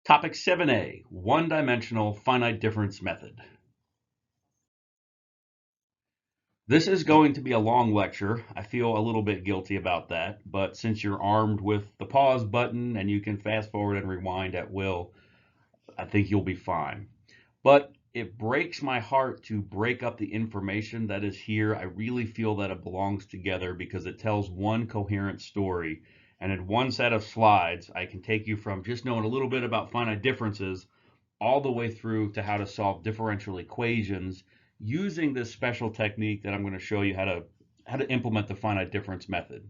Topic 7a, one-dimensional finite difference method. This is going to be a long lecture. I feel a little bit guilty about that, but since you're armed with the pause button and you can fast forward and rewind at will, I think you'll be fine. But it breaks my heart to break up the information that is here. I really feel that it belongs together because it tells one coherent story. And in one set of slides, I can take you from just knowing a little bit about finite differences all the way through to how to solve differential equations using this special technique that I'm going to show you how to implement the finite difference method.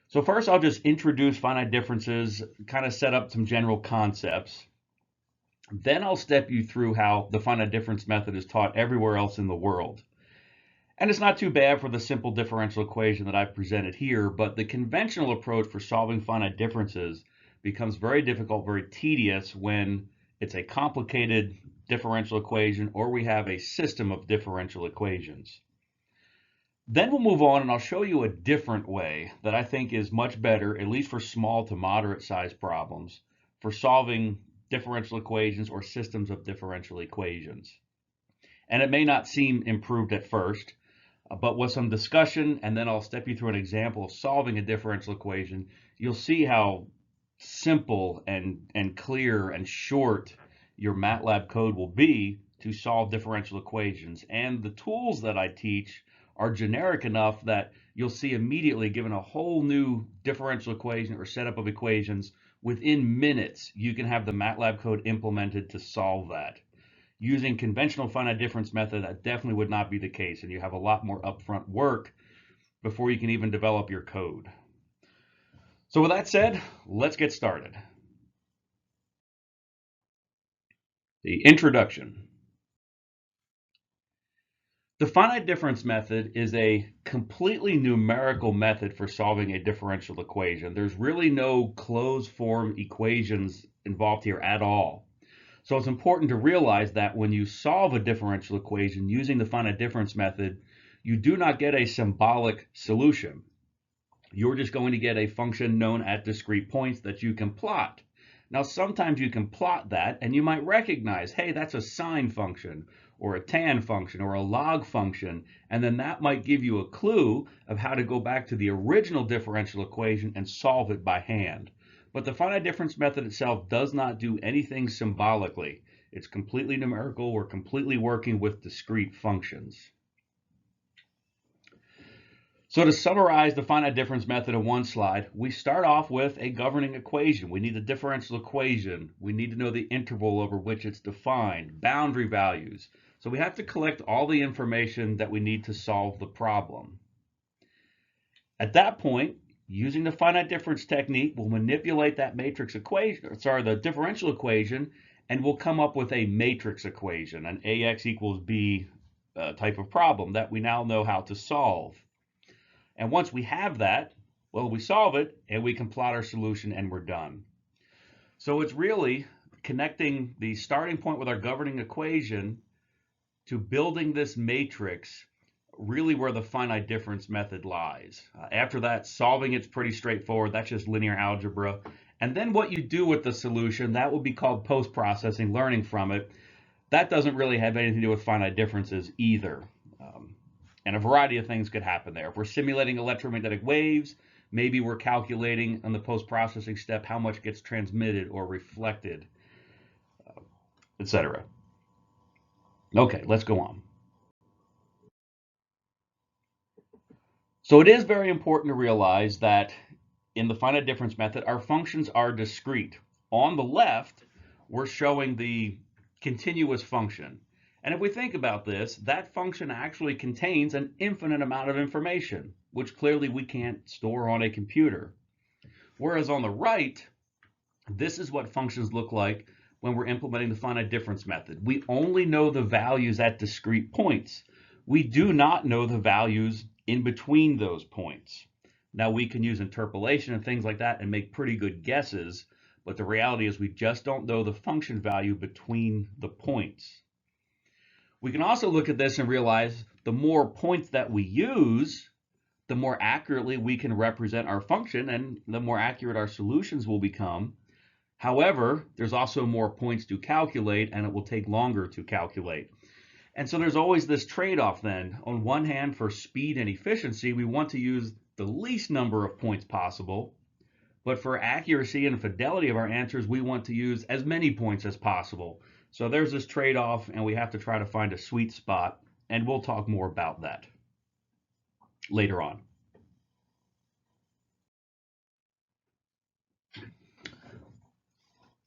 So first, I'll just introduce finite differences, kind of set up some general concepts. Then I'll step you through how the finite difference method is taught everywhere else in the world. And it's not too bad for the simple differential equation that I've presented here, but the conventional approach for solving finite differences becomes very difficult, very tedious when it's a complicated differential equation or we have a system of differential equations. Then we'll move on and I'll show you a different way that I think is much better, at least for small to moderate size problems, for solving differential equations or systems of differential equations. And it may not seem improved at first, but with some discussion, and then I'll step you through an example of solving a differential equation, you'll see how simple and clear and short your MATLAB code will be to solve differential equations. And the tools that I teach are generic enough that you'll see immediately, given a whole new differential equation or setup of equations, within minutes, you can have the MATLAB code implemented to solve that. Using conventional finite difference method, that definitely would not be the case, and you have a lot more upfront work before you can even develop your code. So with that said, let's get started. The introduction. The finite difference method is a completely numerical method for solving a differential equation. There's really no closed form equations involved here at all. So it's important to realize that when you solve a differential equation using the finite difference method, you do not get a symbolic solution. You're just going to get a function known at discrete points that you can plot. Now, sometimes you can plot that and you might recognize, hey, that's a sine function or a tan function or a log function, and then that might give you a clue of how to go back to the original differential equation and solve it by hand. But the finite difference method itself does not do anything symbolically. It's completely numerical. We're completely working with discrete functions. So to summarize the finite difference method in one slide, we start off with a governing equation. We need a differential equation. We need to know the interval over which it's defined, boundary values. So we have to collect all the information that we need to solve the problem. At that point, using the finite difference technique, we'll manipulate that matrix equation, the differential equation, and we'll come up with a matrix equation, an AX equals B type of problem that we now know how to solve. And once we have that, well, we solve it and we can plot our solution and we're done. So it's really connecting the starting point with our governing equation to building this matrix, really where the finite difference method lies. After that, solving it's pretty straightforward. That's just linear algebra. And then what you do with the solution, that will be called post-processing, learning from it. That doesn't really have anything to do with finite differences either. And a variety of things could happen there. If we're simulating electromagnetic waves, maybe we're calculating on the post-processing step how much gets transmitted or reflected, etc. Okay, let's go on. So it is very important to realize that in the finite difference method, our functions are discrete. On the left, we're showing the continuous function. And if we think about this, that function actually contains an infinite amount of information, which clearly we can't store on a computer. Whereas on the right, this is what functions look like when we're implementing the finite difference method. We only know the values at discrete points. We do not know the values in between those points. Now we can use interpolation and things like that and make pretty good guesses, but the reality is we just don't know the function value between the points. We can also look at this and realize the more points that we use, the more accurately we can represent our function and the more accurate our solutions will become. However, there's also more points to calculate, and it will take longer to calculate. And so there's always this trade-off then. On one hand, for speed and efficiency, we want to use the least number of points possible. But for accuracy and fidelity of our answers, we want to use as many points as possible. So there's this trade-off, and we have to try to find a sweet spot. And we'll talk more about that later on.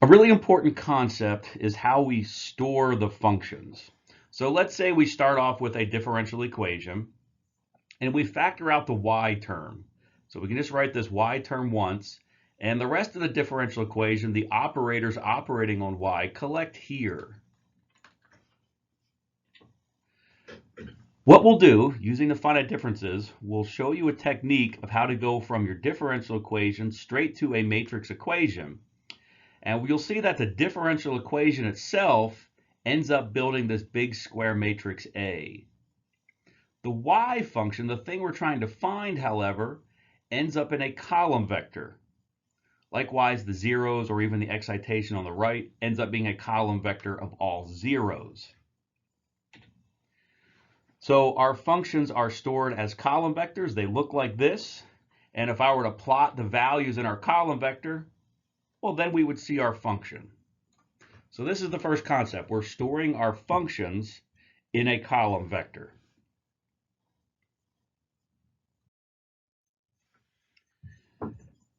A really important concept is how we store the functions. So let's say we start off with a differential equation and we factor out the y term. So we can just write this y term once, and the rest of the differential equation, the operators operating on y, collect here. What we'll do, using the finite differences, we'll show you a technique of how to go from your differential equation straight to a matrix equation. And you'll see that the differential equation itself ends up building this big square matrix A. The y function, the thing we're trying to find, however, ends up in a column vector. Likewise, the zeros or even the excitation on the right ends up being a column vector of all zeros. So our functions are stored as column vectors. They look like this. And if I were to plot the values in our column vector, well, then we would see our function. So this is the first concept. We're storing our functions in a column vector.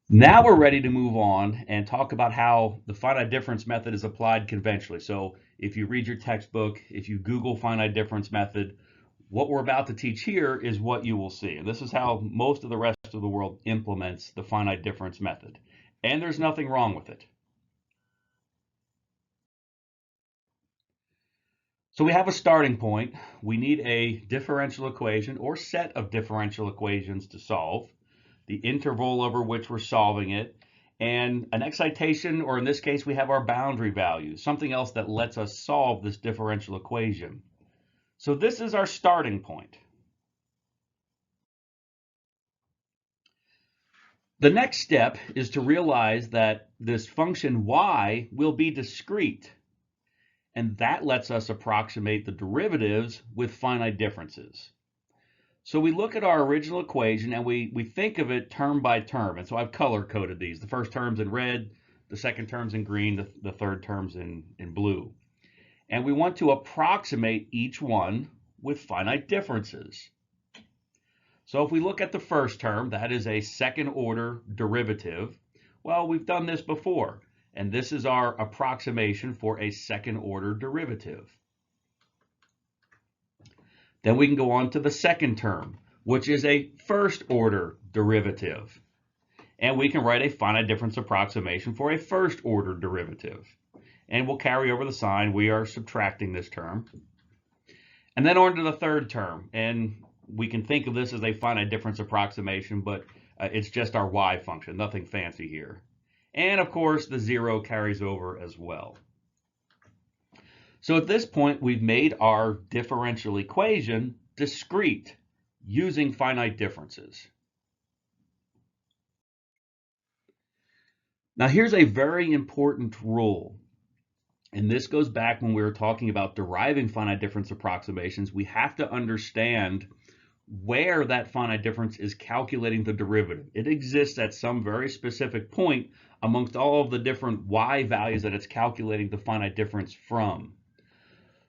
Now we're ready to move on and talk about how the finite difference method is applied conventionally. So if you read your textbook, if you Google finite difference method, what we're about to teach here is what you will see. And this is how most of the rest of the world implements the finite difference method. And there's nothing wrong with it. So we have a starting point. We need a differential equation or set of differential equations to solve, the interval over which we're solving it, and an excitation, or in this case, we have our boundary values, something else that lets us solve this differential equation. So this is our starting point. The next step is to realize that this function y will be discrete, and that lets us approximate the derivatives with finite differences. So we look at our original equation and we think of it term by term. And so I've color coded these. The first term's in red, the second term's in green, the third term's in blue. And we want to approximate each one with finite differences. So if we look at the first term, that is a second order derivative. Well, we've done this before, and this is our approximation for a second order derivative. Then we can go on to the second term, which is a first order derivative. And we can write a finite difference approximation for a first order derivative. And we'll carry over the sign. We are subtracting this term. And then on to the third term. And we can think of this as a finite difference approximation, but it's just our y function, nothing fancy here. And of course, the zero carries over as well. So at this point, we've made our differential equation discrete using finite differences. Now here's a very important rule. And this goes back when we were talking about deriving finite difference approximations. We have to understand where that finite difference is calculating the derivative. It exists at some very specific point amongst all of the different y values that it's calculating the finite difference from.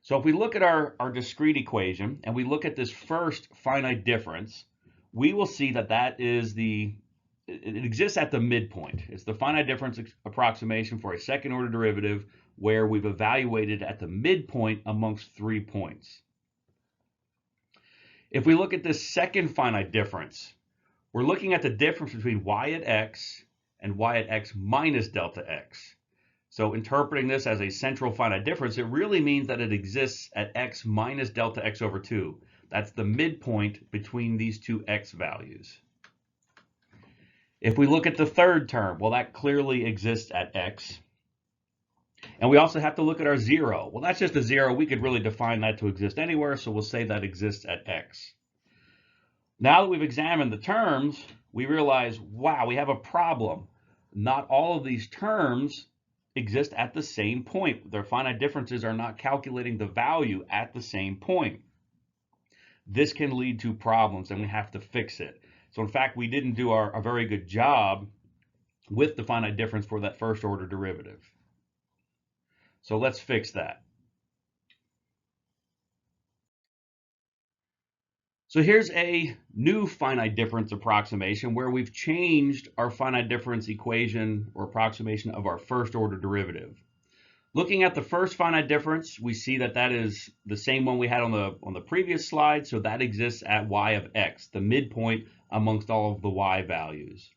So if we look at our discrete equation and we look at this first finite difference, we will see that it exists at the midpoint. It's the finite difference approximation for a second order derivative where we've evaluated at the midpoint amongst 3 points. If we look at this second finite difference, we're looking at the difference between y at x and y at x minus delta x. So interpreting this as a central finite difference, it really means that it exists at x minus delta x over 2. That's the midpoint between these two x values. If we look at the third term, well, that clearly exists at x. And we also have to look at our zero. Well, that's just a zero. We could really define that to exist anywhere, so we'll say that exists at x. Now that we've examined the terms, we realize, wow, we have a problem. Not all of these terms exist at the same point. Their finite differences are not calculating the value at the same point. This can lead to problems and we have to fix it. So in fact, we didn't do a very good job with the finite difference for that first order derivative. So let's fix that. So here's a new finite difference approximation where we've changed our finite difference equation or approximation of our first order derivative. Looking at the first finite difference, we see that that is the same one we had on the previous slide, so that exists at y of x, the midpoint amongst all of the y values.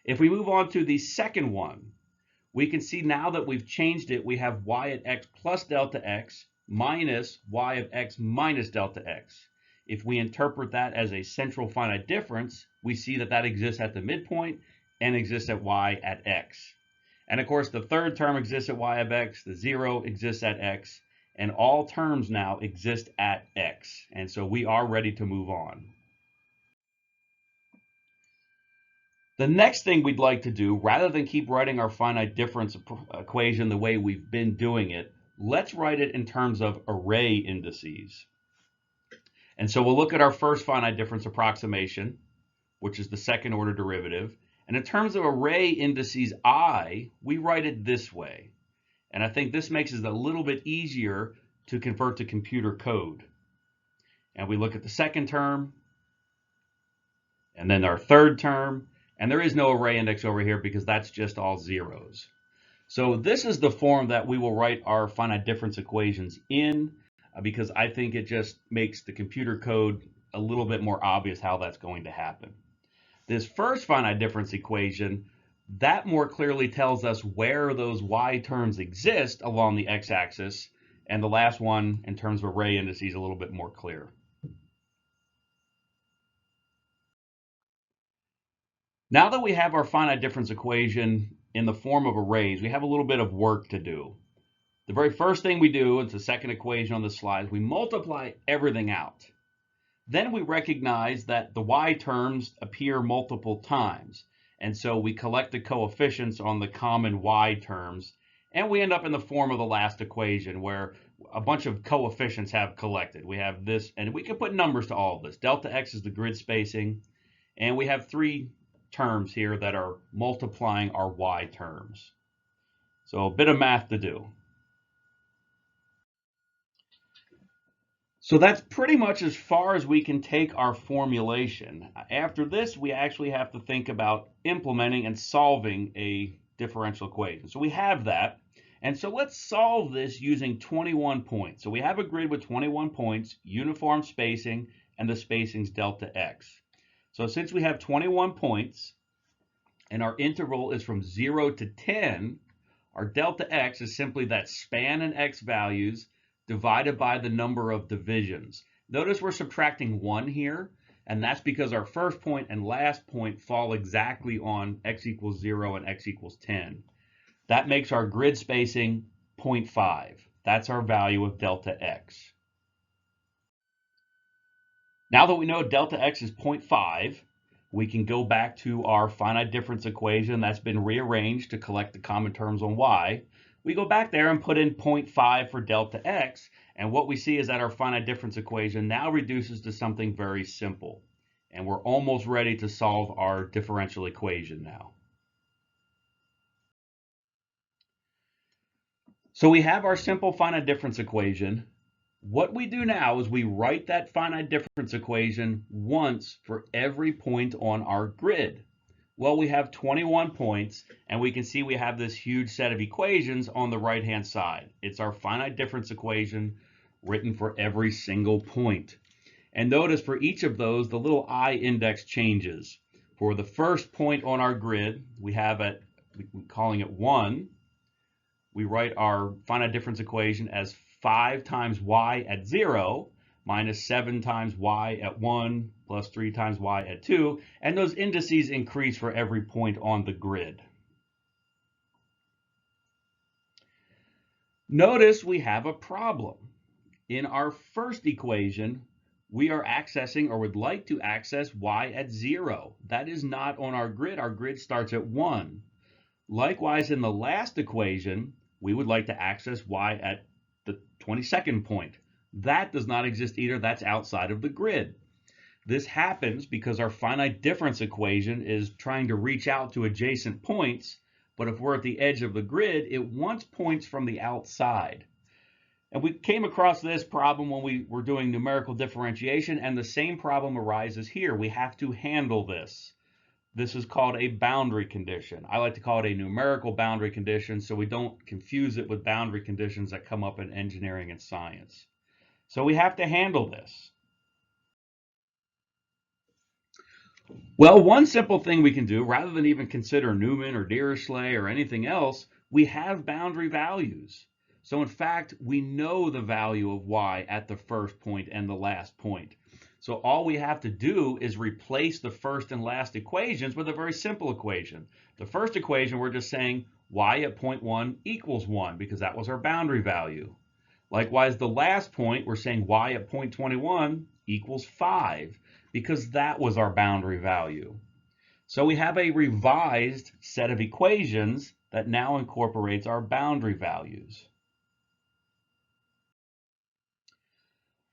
If we move on to the second one, we can see now that we've changed it, we have y at x plus delta x minus y of x minus delta x. If we interpret that as a central finite difference, we see that that exists at the midpoint and exists at y at x. And of course, the third term exists at y of x, the 0 exists at x, and all terms now exist at x. And so we are ready to move on. The next thing we'd like to do, rather than keep writing our finite difference equation the way we've been doing it, let's write it in terms of array indices. And so we'll look at our first finite difference approximation, which is the second order derivative. And in terms of array indices I, we write it this way. And I think this makes it a little bit easier to convert to computer code. And we look at the second term, and then our third term, and there is no array index over here because that's just all zeros. So this is the form that we will write our finite difference equations in, because I think it just makes the computer code a little bit more obvious how that's going to happen. This first finite difference equation, that more clearly tells us where those y terms exist along the x-axis, and the last one, in terms of array indices, a little bit more clear. Now that we have our finite difference equation in the form of arrays, we have a little bit of work to do. The very first thing we do, it's the second equation on the slide, is we multiply everything out. Then we recognize that the y terms appear multiple times. And so we collect the coefficients on the common y terms, and we end up in the form of the last equation where a bunch of coefficients have collected. We have this, and we can put numbers to all of this. Delta x is the grid spacing, and we have three terms here that are multiplying our y terms. So a bit of math to do. So that's pretty much as far as we can take our formulation. After this, we actually have to think about implementing and solving a differential equation. So we have that. And so let's solve this using 21 points. So we have a grid with 21 points, uniform spacing, and the spacing's delta x. So since we have 21 points, and our interval is from 0 to 10, our delta x is simply that span in x values divided by the number of divisions. Notice we're subtracting 1 here, and that's because our first point and last point fall exactly on x equals 0 and x equals 10. That makes our grid spacing 0.5. That's our value of delta x. Now that we know delta x is 0.5, we can go back to our finite difference equation that's been rearranged to collect the common terms on y. We go back there and put in 0.5 for delta x, and what we see is that our finite difference equation now reduces to something very simple. And we're almost ready to solve our differential equation now. So we have our simple finite difference equation. What we do now is we write that finite difference equation once for every point on our grid. Well, we have 21 points, and we can see we have this huge set of equations on the right-hand side. It's our finite difference equation written for every single point. And notice for each of those, the little I index changes. For the first point on our grid, we have it, we're calling it 1. We write our finite difference equation as 5 times y at 0 minus 7 times y at 1 plus 3 times y at 2, and those indices increase for every point on the grid. Notice we have a problem. In our first equation, we are accessing or would like to access y at 0. That is not on our grid. Our grid starts at 1. Likewise, in the last equation, we would like to access y at the 22nd point. That does not exist either. That's outside of the grid. This happens because our finite difference equation is trying to reach out to adjacent points, but if we're at the edge of the grid, it wants points from the outside. And we came across this problem when we were doing numerical differentiation, and the same problem arises here. We have to handle this. This is called a boundary condition. I like to call it a numerical boundary condition so we don't confuse it with boundary conditions that come up in engineering and science. So we have to handle this. Well, one simple thing we can do, rather than even consider Neuman or Dirichlet or anything else, we have boundary values. So in fact, we know the value of y at the first point and the last point. So all we have to do is replace the first and last equations with a very simple equation. The first equation, we're just saying y at point 1 equals 1 because that was our boundary value. Likewise, the last point, we're saying y at point 21 equals 5 because that was our boundary value. So we have a revised set of equations that now incorporates our boundary values.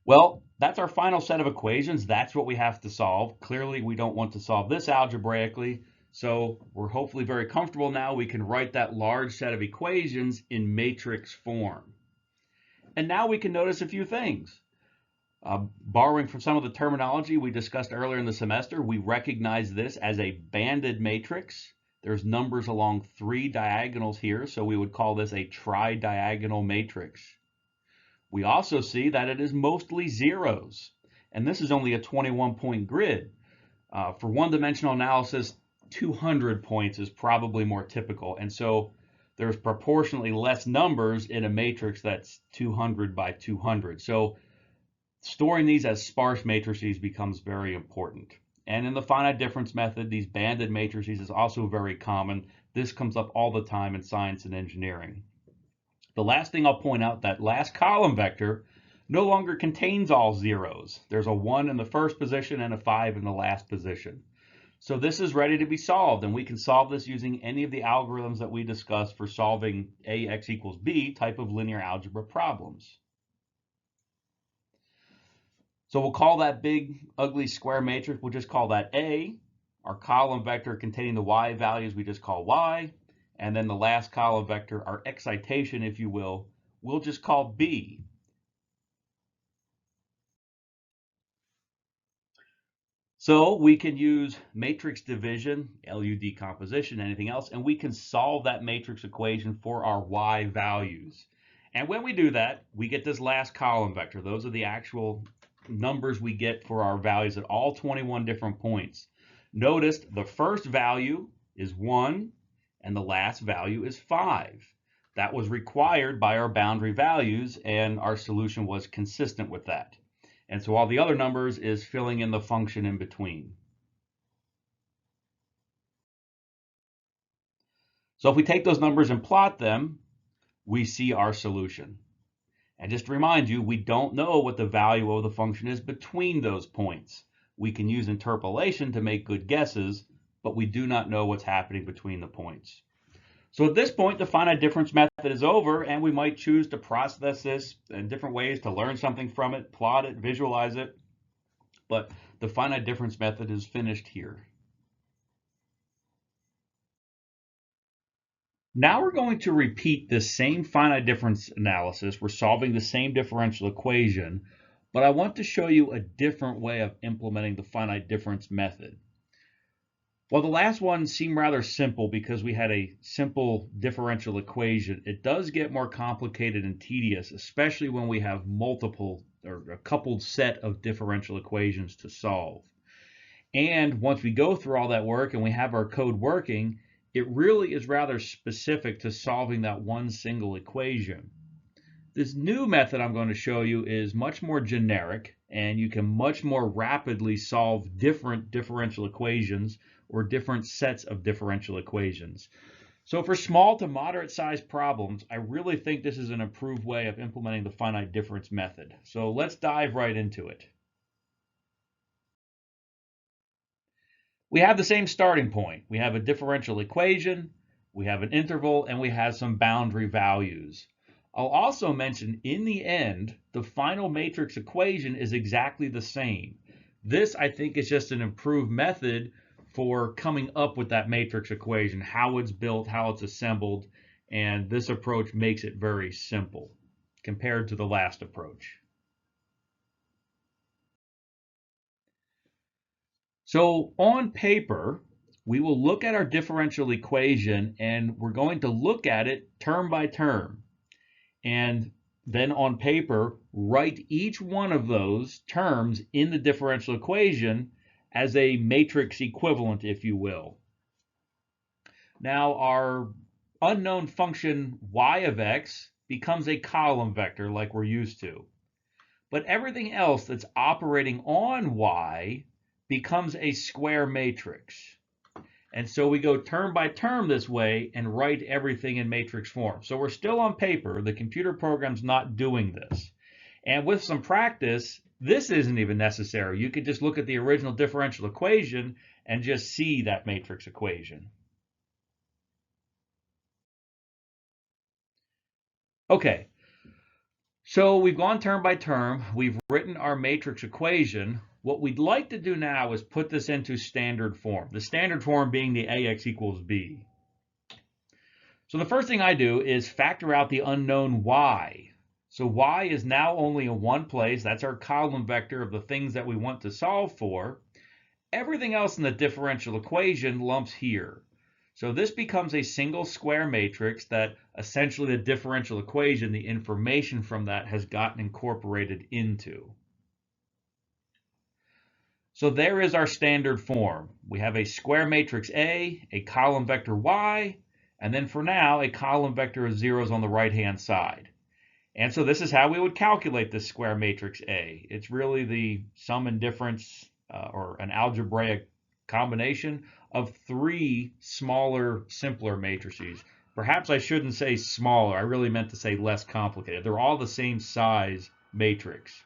Well, that's our final set of equations. That's what we have to solve. Clearly, we don't want to solve this algebraically, so we're hopefully very comfortable now. We can write that large set of equations in matrix form. And now we can notice a few things. Borrowing from some of the terminology we discussed earlier in the semester, we recognize this as a banded matrix. There's numbers along 3 diagonals here, so we would call this a tri-diagonal matrix. We also see that it is mostly zeros, and this is only a 21-point grid. For one-dimensional analysis, 200 points is probably more typical, and so there's proportionally less numbers in a matrix that's 200 by 200. So storing these as sparse matrices becomes very important. And in the finite difference method, these banded matrices is also very common. This comes up all the time in science and engineering. The last thing I'll point out, that last column vector no longer contains all zeros. There's a 1 in the first position and a 5 in the last position. So this is ready to be solved, and we can solve this using any of the algorithms that we discussed for solving AX equals B type of linear algebra problems. So we'll call that big, ugly square matrix, we'll just call that A. Our column vector containing the y values, we just call y. And then the last column vector, our excitation, if you will, we'll just call B. So we can use matrix division, LU decomposition, anything else, and we can solve that matrix equation for our y values. And when we do that, we get this last column vector. Those are the actual numbers we get for our values at all 21 different points. Notice the first value is 1 and the last value is 5. That was required by our boundary values, and our solution was consistent with that. And so all the other numbers is filling in the function in between. So if we take those numbers and plot them, we see our solution. And just to remind you, we don't know what the value of the function is between those points. We can use interpolation to make good guesses, but we do not know what's happening between the points. So at this point, the finite difference method is over, and we might choose to process this in different ways to learn something from it, plot it, visualize it. But the finite difference method is finished here. Now we're going to repeat this same finite difference analysis. We're solving the same differential equation, but I want to show you a different way of implementing the finite difference method. While the last one seemed rather simple because we had a simple differential equation, it does get more complicated and tedious, especially when we have multiple or a coupled set of differential equations to solve. And once we go through all that work and we have our code working, it really is rather specific to solving that one single equation. This new method I'm going to show you is much more generic, and you can much more rapidly solve different differential equations or different sets of differential equations. So for small to moderate sized problems, I really think this is an improved way of implementing the finite difference method. So let's dive right into it. We have the same starting point. We have a differential equation. we have an interval, and we have some boundary values. I'll also mention in the end, the final matrix equation is exactly the same. This, I think, is just an improved method for coming up with that matrix equation, how it's built, how it's assembled, and this approach makes it very simple compared to the last approach. So on paper, we will look at our differential equation and we're going to look at it term by term. And then on paper, write each one of those terms in the differential equation as a matrix equivalent, if you will. Now our unknown function y of x becomes a column vector like we're used to. But everything else that's operating on y becomes a square matrix. And so we go term by term this way and write everything in matrix form. So we're still on paper. The computer program's not doing this. And with some practice, this isn't even necessary. You could just look at the original differential equation and just see that matrix equation. Okay, so we've gone term by term. We've written our matrix equation. What we'd like to do now is put this into standard form, the standard form being the ax equals b. So the first thing I do is factor out the unknown y. So y is now only in one place. That's our column vector of the things that we want to solve for. Everything else in the differential equation lumps here. So this becomes a single square matrix that essentially the differential equation, the information from that has gotten incorporated into. So there is our standard form. We have a square matrix A, a column vector Y, and then for now, a column vector of zeros on the right-hand side. And so this is how we would calculate this square matrix A. It's really the sum and difference or an algebraic combination of three smaller, simpler matrices. Perhaps I shouldn't say smaller. I really meant to say less complicated. They're all the same size matrix.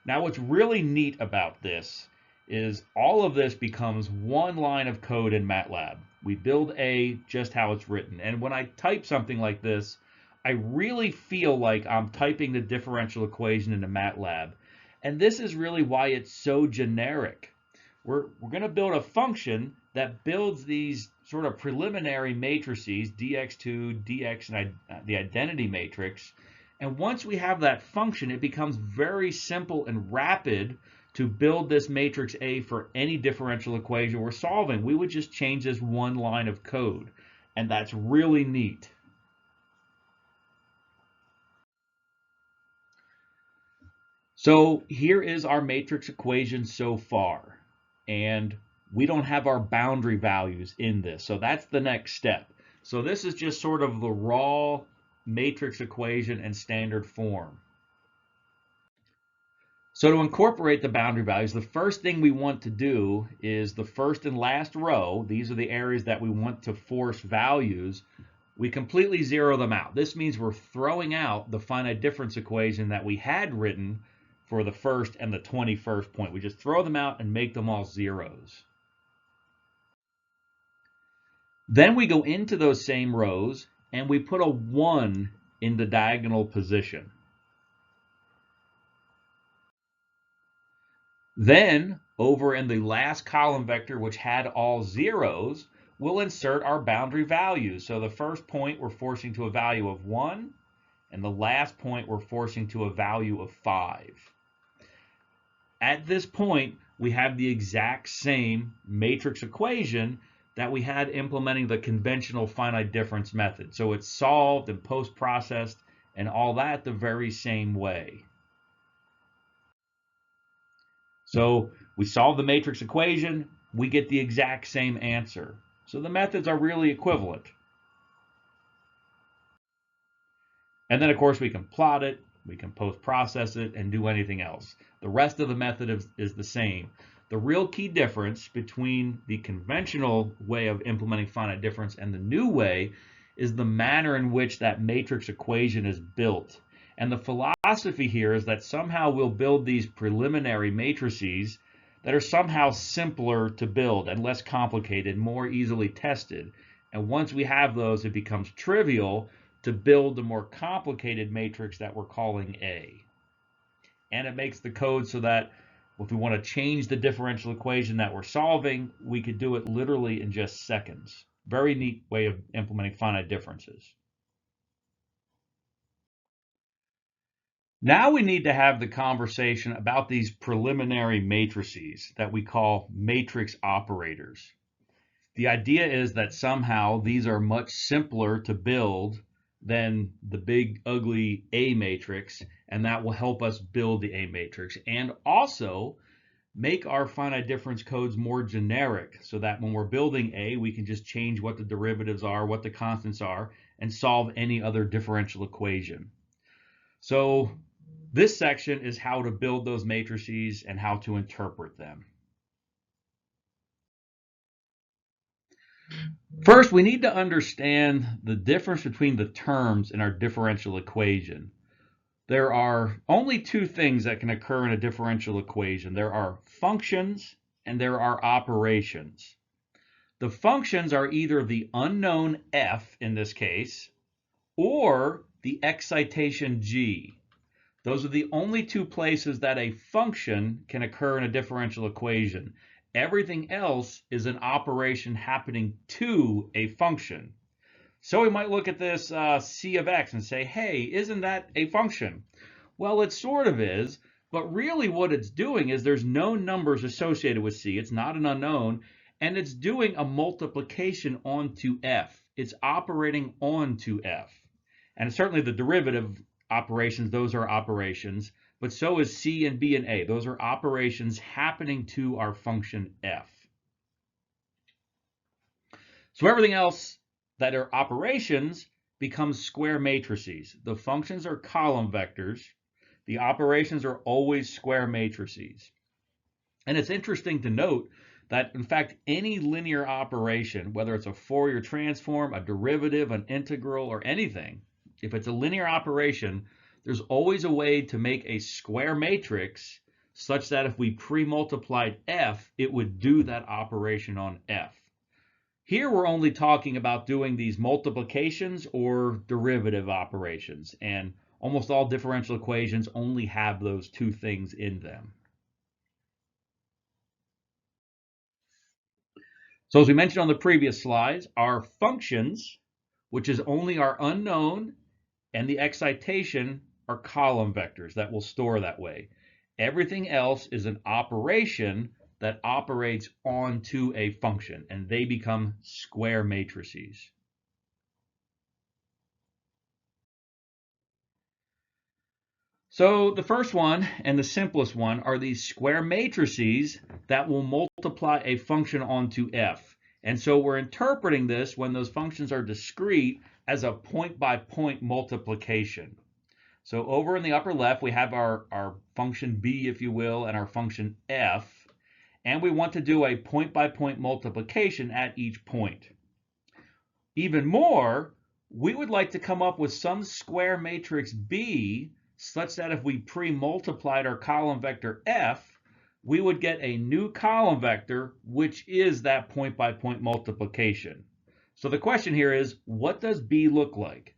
Now, what's really neat about this is all of this becomes one line of code in MATLAB. We build A just how it's written. And when I type something like this, I really feel like I'm typing the differential equation into MATLAB. And this is really why it's so generic. We're going to build a function that builds these sort of preliminary matrices, dx2, dx, and the identity matrix. And once we have that function, it becomes very simple and rapid to build this matrix A for any differential equation we're solving. We would just change this one line of code. And that's really neat. So here is our matrix equation so far. And we don't have our boundary values in this. So that's the next step. So this is just sort of the raw matrix equation in standard form. So to incorporate the boundary values, the first thing we want to do is the first and last row. These are the areas that we want to force values. We completely zero them out. This means we're throwing out the finite difference equation that we had written for the first and the 21st point. We just throw them out and make them all zeros. Then we go into those same rows and we put a 1 in the diagonal position. Then, over in the last column vector, which had all zeros, we'll insert our boundary values. So the first point we're forcing to a value of 1, and the last point we're forcing to a value of 5. At this point, we have the exact same matrix equation that we had implementing the conventional finite difference method. So it's solved and post-processed and all that the very same way. So we solve the matrix equation, we get the exact same answer. So the methods are really equivalent. And then, of course, we can plot it, we can post-process it, and do anything else. The rest of the method is the same. The real key difference between the conventional way of implementing finite difference and the new way is the manner in which that matrix equation is built. And the philosophy here is that somehow we'll build these preliminary matrices that are somehow simpler to build and less complicated, more easily tested. And once we have those, it becomes trivial to build the more complicated matrix that we're calling A. And it makes the code so that if we want to change the differential equation that we're solving, we could do it literally in just seconds. Very neat way of implementing finite differences. Now we need to have the conversation about these preliminary matrices that we call matrix operators. The idea is that somehow these are much simpler to build than the big ugly A matrix, and that will help us build the A matrix and also make our finite difference codes more generic so that when we're building A, we can just change what the derivatives are, what the constants are, and solve any other differential equation. So this section is how to build those matrices and how to interpret them. First, we need to understand the difference between the terms in our differential equation. There are only two things that can occur in a differential equation. There are functions and there are operations. The functions are either the unknown f in this case or the excitation g. Those are the only two places that a function can occur in a differential equation. Everything else is an operation happening to a function. So we might look at this c of x and say, hey, isn't that a function? Well, it sort of is, but really what it's doing is there's no numbers associated with c. It's not an unknown, and it's doing a multiplication onto f. It's operating onto f. And certainly the derivative operations, those are operations, but so is C and B and A. Those are operations happening to our function f. So everything else that are operations becomes square matrices. The functions are column vectors. The operations are always square matrices. And it's interesting to note that, in fact, any linear operation, whether it's a Fourier transform, a derivative, an integral, or anything, if it's a linear operation, there's always a way to make a square matrix such that if we pre-multiplied f, it would do that operation on f. Here we're only talking about doing these multiplications or derivative operations, and almost all differential equations only have those two things in them. So as we mentioned on the previous slides, our functions, which is only our unknown, and the excitation are column vectors that will store that way. Everything else is an operation that operates onto a function, and they become square matrices. So the first one and the simplest one are these square matrices that will multiply a function onto f. And so we're interpreting this when those functions are discrete as a point-by-point multiplication. So over in the upper left, we have our function b, if you will, and our function f. And we want to do a point-by-point multiplication at each point. Even more, we would like to come up with some square matrix B such that if we pre-multiplied our column vector f, we would get a new column vector, which is that point-by-point multiplication. So the question here is, what does B look like?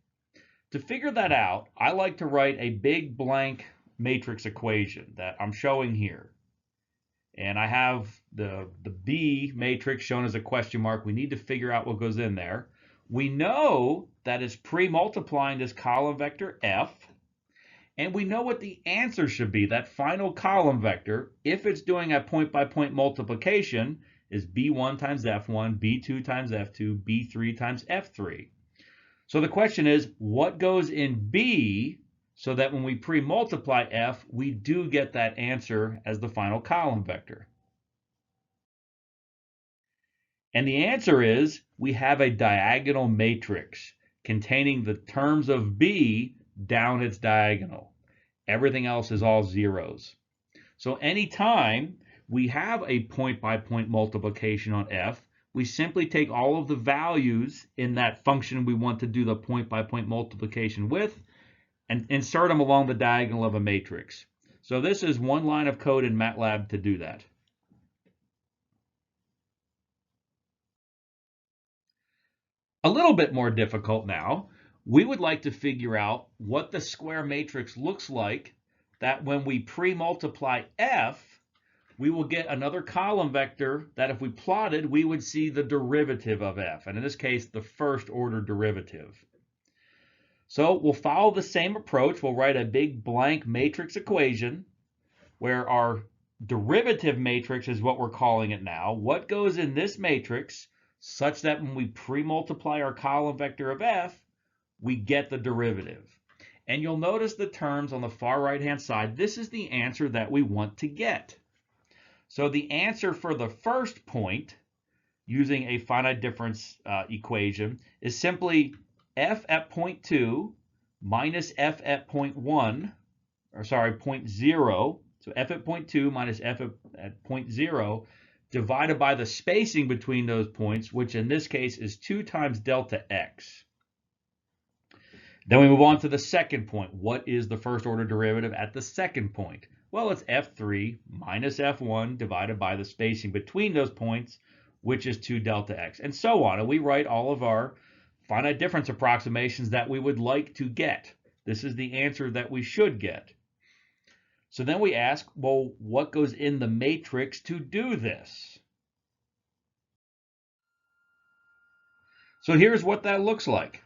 To figure that out, I like to write a big blank matrix equation that I'm showing here. And I have the B matrix shown as a question mark. We need to figure out what goes in there. We know that it's pre-multiplying this column vector f. And we know what the answer should be. That final column vector, if it's doing a point-by-point multiplication, is b1 times f1, b2 times f2, b3 times f3. So the question is, what goes in B so that when we pre-multiply f, we do get that answer as the final column vector? And the answer is, we have a diagonal matrix containing the terms of B down its diagonal. Everything else is all zeros. So anytime we have a point-by-point multiplication on f, we simply take all of the values in that function we want to do the point-by-point multiplication with and insert them along the diagonal of a matrix. So this is one line of code in MATLAB to do that. A little bit more difficult now. We would like to figure out what the square matrix looks like that when we pre-multiply f, we will get another column vector that if we plotted, we would see the derivative of f, and in this case, the first order derivative. So we'll follow the same approach. We'll write a big blank matrix equation where our derivative matrix is what we're calling it now. What goes in this matrix such that when we pre-multiply our column vector of f, we get the derivative. And you'll notice the terms on the far right-hand side. This is the answer that we want to get. So the answer for the first point, using a finite difference equation, is simply f at point 2 minus f at point 1, or sorry, point 0. So f at point 2 minus f at point 0 divided by the spacing between those points, which in this case is 2 times delta x. Then we move on to the second point. What is the first order derivative at the second point? Well, it's f3 minus f1 divided by the spacing between those points, which is 2 delta x, and so on. And we write all of our finite difference approximations that we would like to get. This is the answer that we should get. So then we ask, well, what goes in the matrix to do this? So here's what that looks like.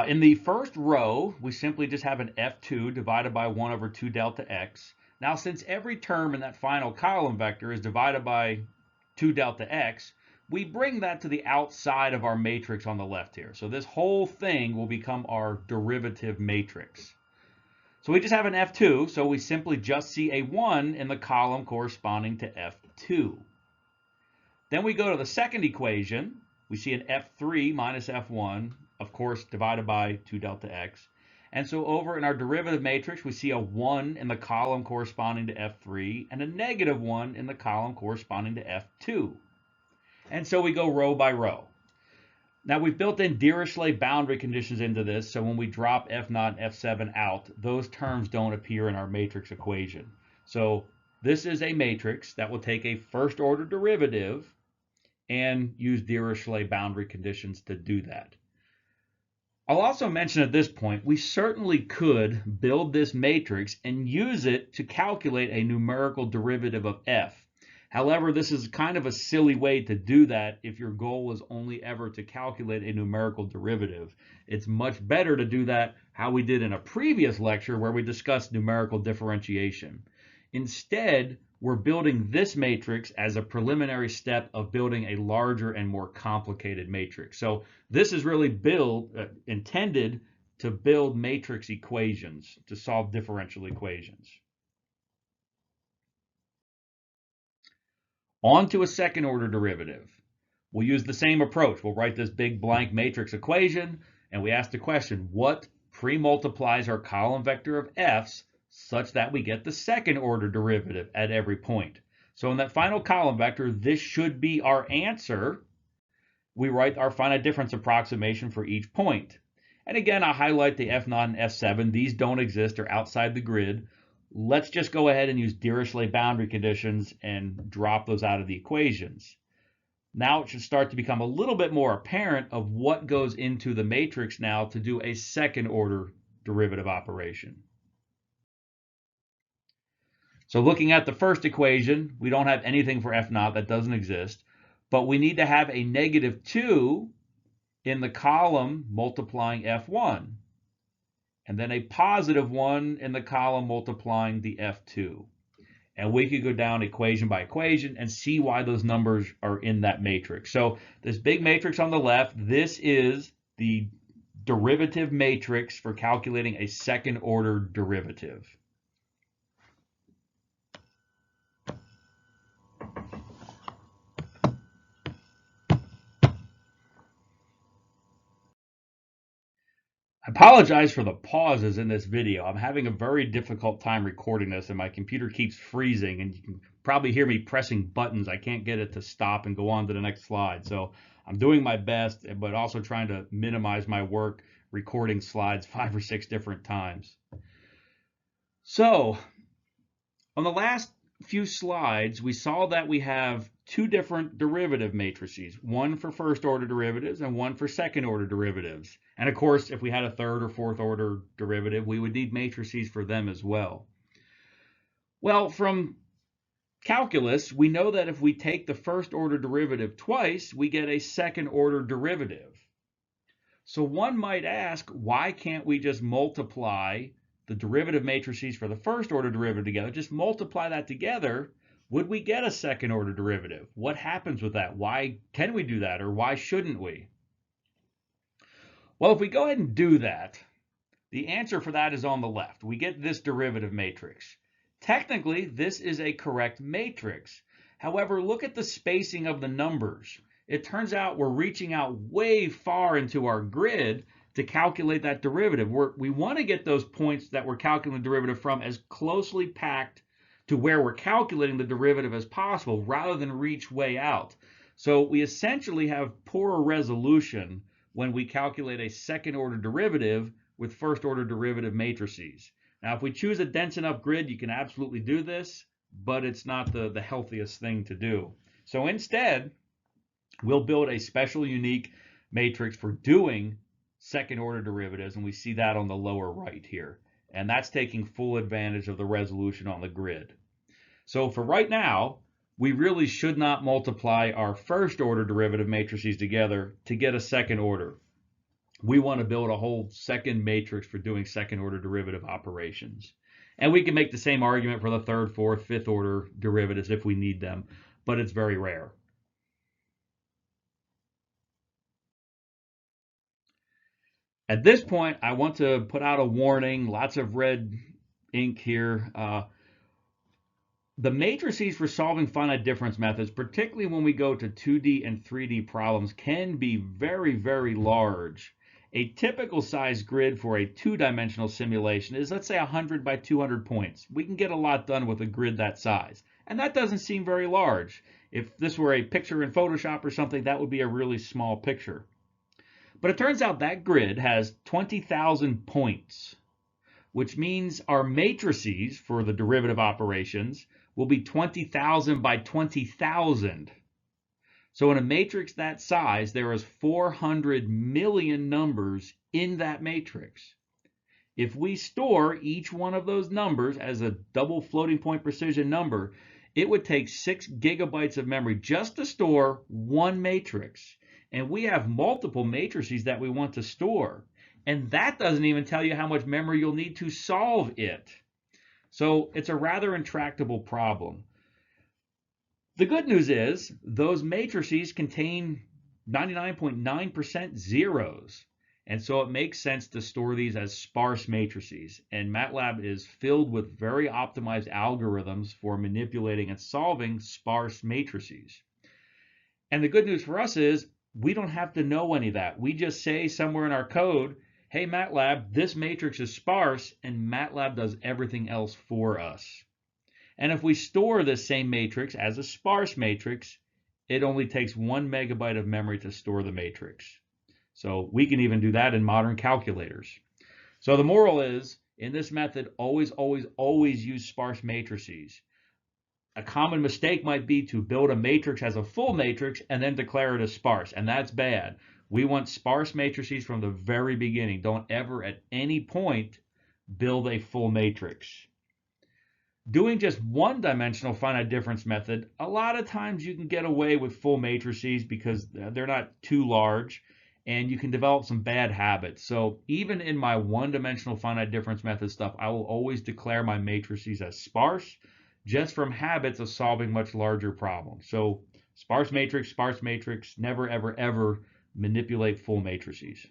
In the first row, we simply just have an f2 divided by 1 over 2 delta x. Now, since every term in that final column vector is divided by 2 delta x, we bring that to the outside of our matrix on the left here. So this whole thing will become our derivative matrix. So we just have an f2, so we simply just see a 1 in the column corresponding to f2. Then we go to the second equation. We see an f3 minus f1, of course, divided by 2 delta x. And so over in our derivative matrix, we see a 1 in the column corresponding to f3 and a negative 1 in the column corresponding to f2. And so we go row by row. Now we've built in Dirichlet boundary conditions into this, so when we drop f0 and f7 out, those terms don't appear in our matrix equation. So this is a matrix that will take a first order derivative and use Dirichlet boundary conditions to do that. I'll also mention at this point, we certainly could build this matrix and use it to calculate a numerical derivative of f. However, this is kind of a silly way to do that if your goal is only ever to calculate a numerical derivative. It's much better to do that how we did in a previous lecture where we discussed numerical differentiation. Instead, we're building this matrix as a preliminary step of building a larger and more complicated matrix. So this is really intended to build matrix equations, to solve differential equations. On to a second order derivative. We'll use the same approach. We'll write this big blank matrix equation, and we ask the question, what pre-multiplies our column vector of f's such that we get the second order derivative at every point? So in that final column vector, this should be our answer. We write our finite difference approximation for each point. And again, I'll highlight the f0 and f7. These don't exist, or outside the grid. Let's just go ahead and use Dirichlet boundary conditions and drop those out of the equations. Now it should start to become a little bit more apparent of what goes into the matrix now to do a second order derivative operation. So looking at the first equation, we don't have anything for f0, that doesn't exist, but we need to have a negative 2 in the column multiplying f1. And then a positive 1 in the column multiplying the f2. And we could go down equation by equation and see why those numbers are in that matrix. So this big matrix on the left, this is the derivative matrix for calculating a second order derivative. I apologize for the pauses in this video. I'm having a very difficult time recording this, and my computer keeps freezing, and you can probably hear me pressing buttons. I can't get it to stop and go on to the next slide. So I'm doing my best, but also trying to minimize my work recording slides 5 or 6 different times. So on the last few slides, we saw that we have two different derivative matrices, one for first order derivatives and one for second order derivatives. And of course, if we had a third or fourth order derivative, we would need matrices for them as well. Well, from calculus, we know that if we take the first order derivative twice, we get a second order derivative. So one might ask, why can't we just multiply the derivative matrices for the first order derivative together? Just multiply that together. Would we get a second order derivative? What happens with that? Why can we do that, or why shouldn't we? Well, if we go ahead and do that, the answer for that is on the left. We get this derivative matrix. Technically, this is a correct matrix. However, look at the spacing of the numbers. It turns out we're reaching out way far into our grid to calculate that derivative. We want to get those points that we're calculating the derivative from as closely packed to where we're calculating the derivative as possible, rather than reach way out. So we essentially have poorer resolution when we calculate a second order derivative with first order derivative matrices. Now, if we choose a dense enough grid, you can absolutely do this, but it's not the healthiest thing to do. So instead, we'll build a special unique matrix for doing second order derivatives, and we see that on the lower right here. And that's taking full advantage of the resolution on the grid. So for right now, we really should not multiply our first order derivative matrices together to get a second order. We want to build a whole second matrix for doing second order derivative operations. And we can make the same argument for the third, fourth, fifth order derivatives if we need them, but it's very rare. At this point, I want to put out a warning, lots of red ink here. The matrices for solving finite difference methods, particularly when we go to 2D and 3D problems, can be very, very large. A typical size grid for a two-dimensional simulation is, let's say, 100 by 200 points. We can get a lot done with a grid that size. And that doesn't seem very large. If this were a picture in Photoshop or something, that would be a really small picture. But it turns out that grid has 20,000 points, which means our matrices for the derivative operations will be 20,000 by 20,000. So in a matrix that size, there is 400 million numbers in that matrix. If we store each one of those numbers as a double floating point precision number, it would take 6 gigabytes of memory just to store one matrix. And we have multiple matrices that we want to store. And that doesn't even tell you how much memory you'll need to solve it. So it's a rather intractable problem. The good news is those matrices contain 99.9% zeros. And so it makes sense to store these as sparse matrices. And MATLAB is filled with very optimized algorithms for manipulating and solving sparse matrices. And the good news for us is we don't have to know any of that. We just say somewhere in our code, hey, MATLAB, this matrix is sparse, and MATLAB does everything else for us. And if we store this same matrix as a sparse matrix, it only takes 1 megabyte of memory to store the matrix. So we can even do that in modern calculators. So the moral is, in this method, always, always, always use sparse matrices. A common mistake might be to build a matrix as a full matrix and then declare it as sparse, and that's bad. We want sparse matrices from the very beginning. Don't ever at any point build a full matrix. Doing just one-dimensional finite difference method, a lot of times you can get away with full matrices because they're not too large, and you can develop some bad habits. So even in my one-dimensional finite difference method stuff, I will always declare my matrices as sparse, just from habits of solving much larger problems. So sparse matrix, never, ever, ever manipulate full matrices.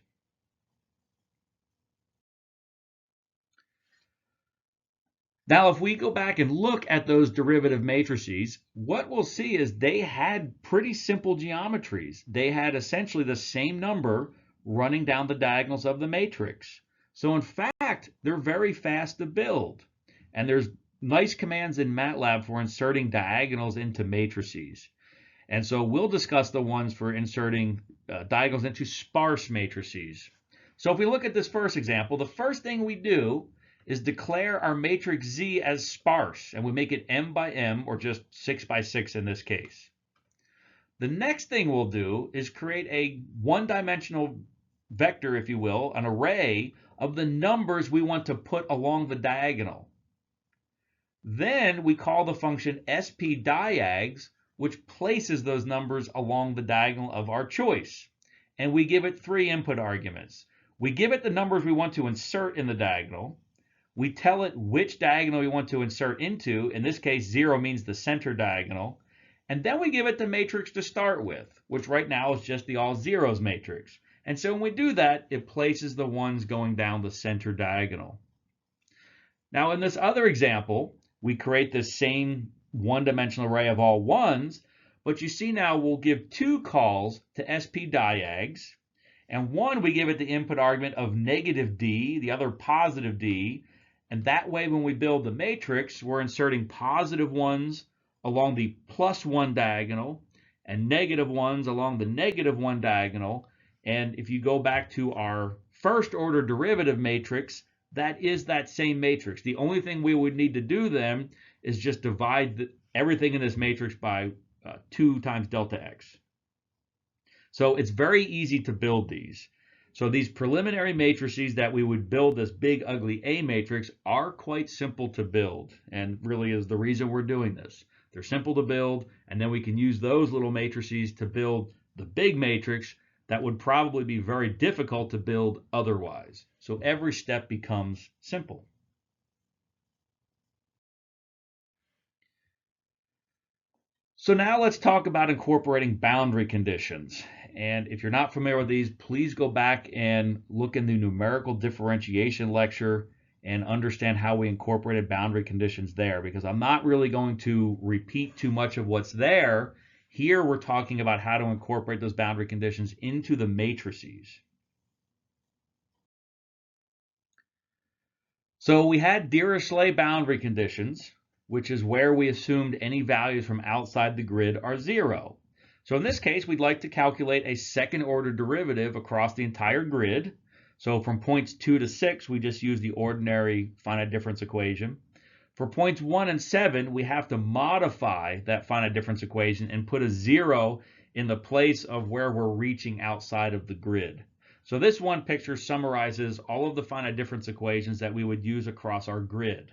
Now, if we go back and look at those derivative matrices, what we'll see is they had pretty simple geometries. They had essentially the same number running down the diagonals of the matrix. So in fact, they're very fast to build. And there's nice commands in MATLAB for inserting diagonals into matrices. And so we'll discuss the ones for inserting diagonals into sparse matrices. So if we look at this first example, the first thing we do is declare our matrix Z as sparse, and we make it M by M, or just 6 by 6 in this case. The next thing we'll do is create a one-dimensional vector, if you will, an array of the numbers we want to put along the diagonal. Then we call the function spdiags, which places those numbers along the diagonal of our choice. And we give it 3 input arguments. We give it the numbers we want to insert in the diagonal. We tell it which diagonal we want to insert into. In this case, 0 means the center diagonal. And then we give it the matrix to start with, which right now is just the all zeros matrix. And so when we do that, it places the ones going down the center diagonal. Now in this other example, we create this same one-dimensional array of all ones, but you see now we'll give 2 calls to spdiags, and one we give it the input argument of -d, the other positive d, and that way when we build the matrix, we're inserting positive ones along the +1 diagonal and negative ones along the -1 diagonal. And if you go back to our first order derivative matrix, that is that same matrix. The only thing we would need to do then is just divide everything in this matrix by 2 times delta x. So it's very easy to build these. So these preliminary matrices that we would build this big ugly A matrix are quite simple to build, and really is the reason we're doing this. They're simple to build, and then we can use those little matrices to build the big matrix that would probably be very difficult to build otherwise. So every step becomes simple. So now let's talk about incorporating boundary conditions. And if you're not familiar with these, please go back and look in the numerical differentiation lecture and understand how we incorporated boundary conditions there, because I'm not really going to repeat too much of what's there. Here we're talking about how to incorporate those boundary conditions into the matrices. So we had Dirichlet boundary conditions, which is where we assumed any values from outside the grid are 0. So in this case, we'd like to calculate a second order derivative across the entire grid. So from points 2 to 6, we just use the ordinary finite difference equation. For points 1 and 7, we have to modify that finite difference equation and put a 0 in the place of where we're reaching outside of the grid. So this one picture summarizes all of the finite difference equations that we would use across our grid.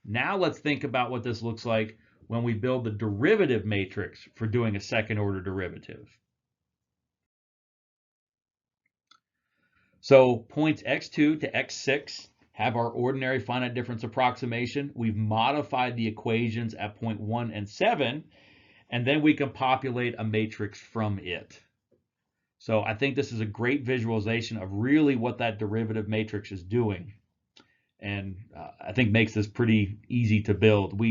Now let's think about what this looks like when we build the derivative matrix for doing a second order derivative. So points x2 to x6 have our ordinary finite difference approximation. We've modified the equations at point 1 and 7, and then we can populate a matrix from it. So I think this is a great visualization of really what that derivative matrix is doing. And I think makes this pretty easy to build.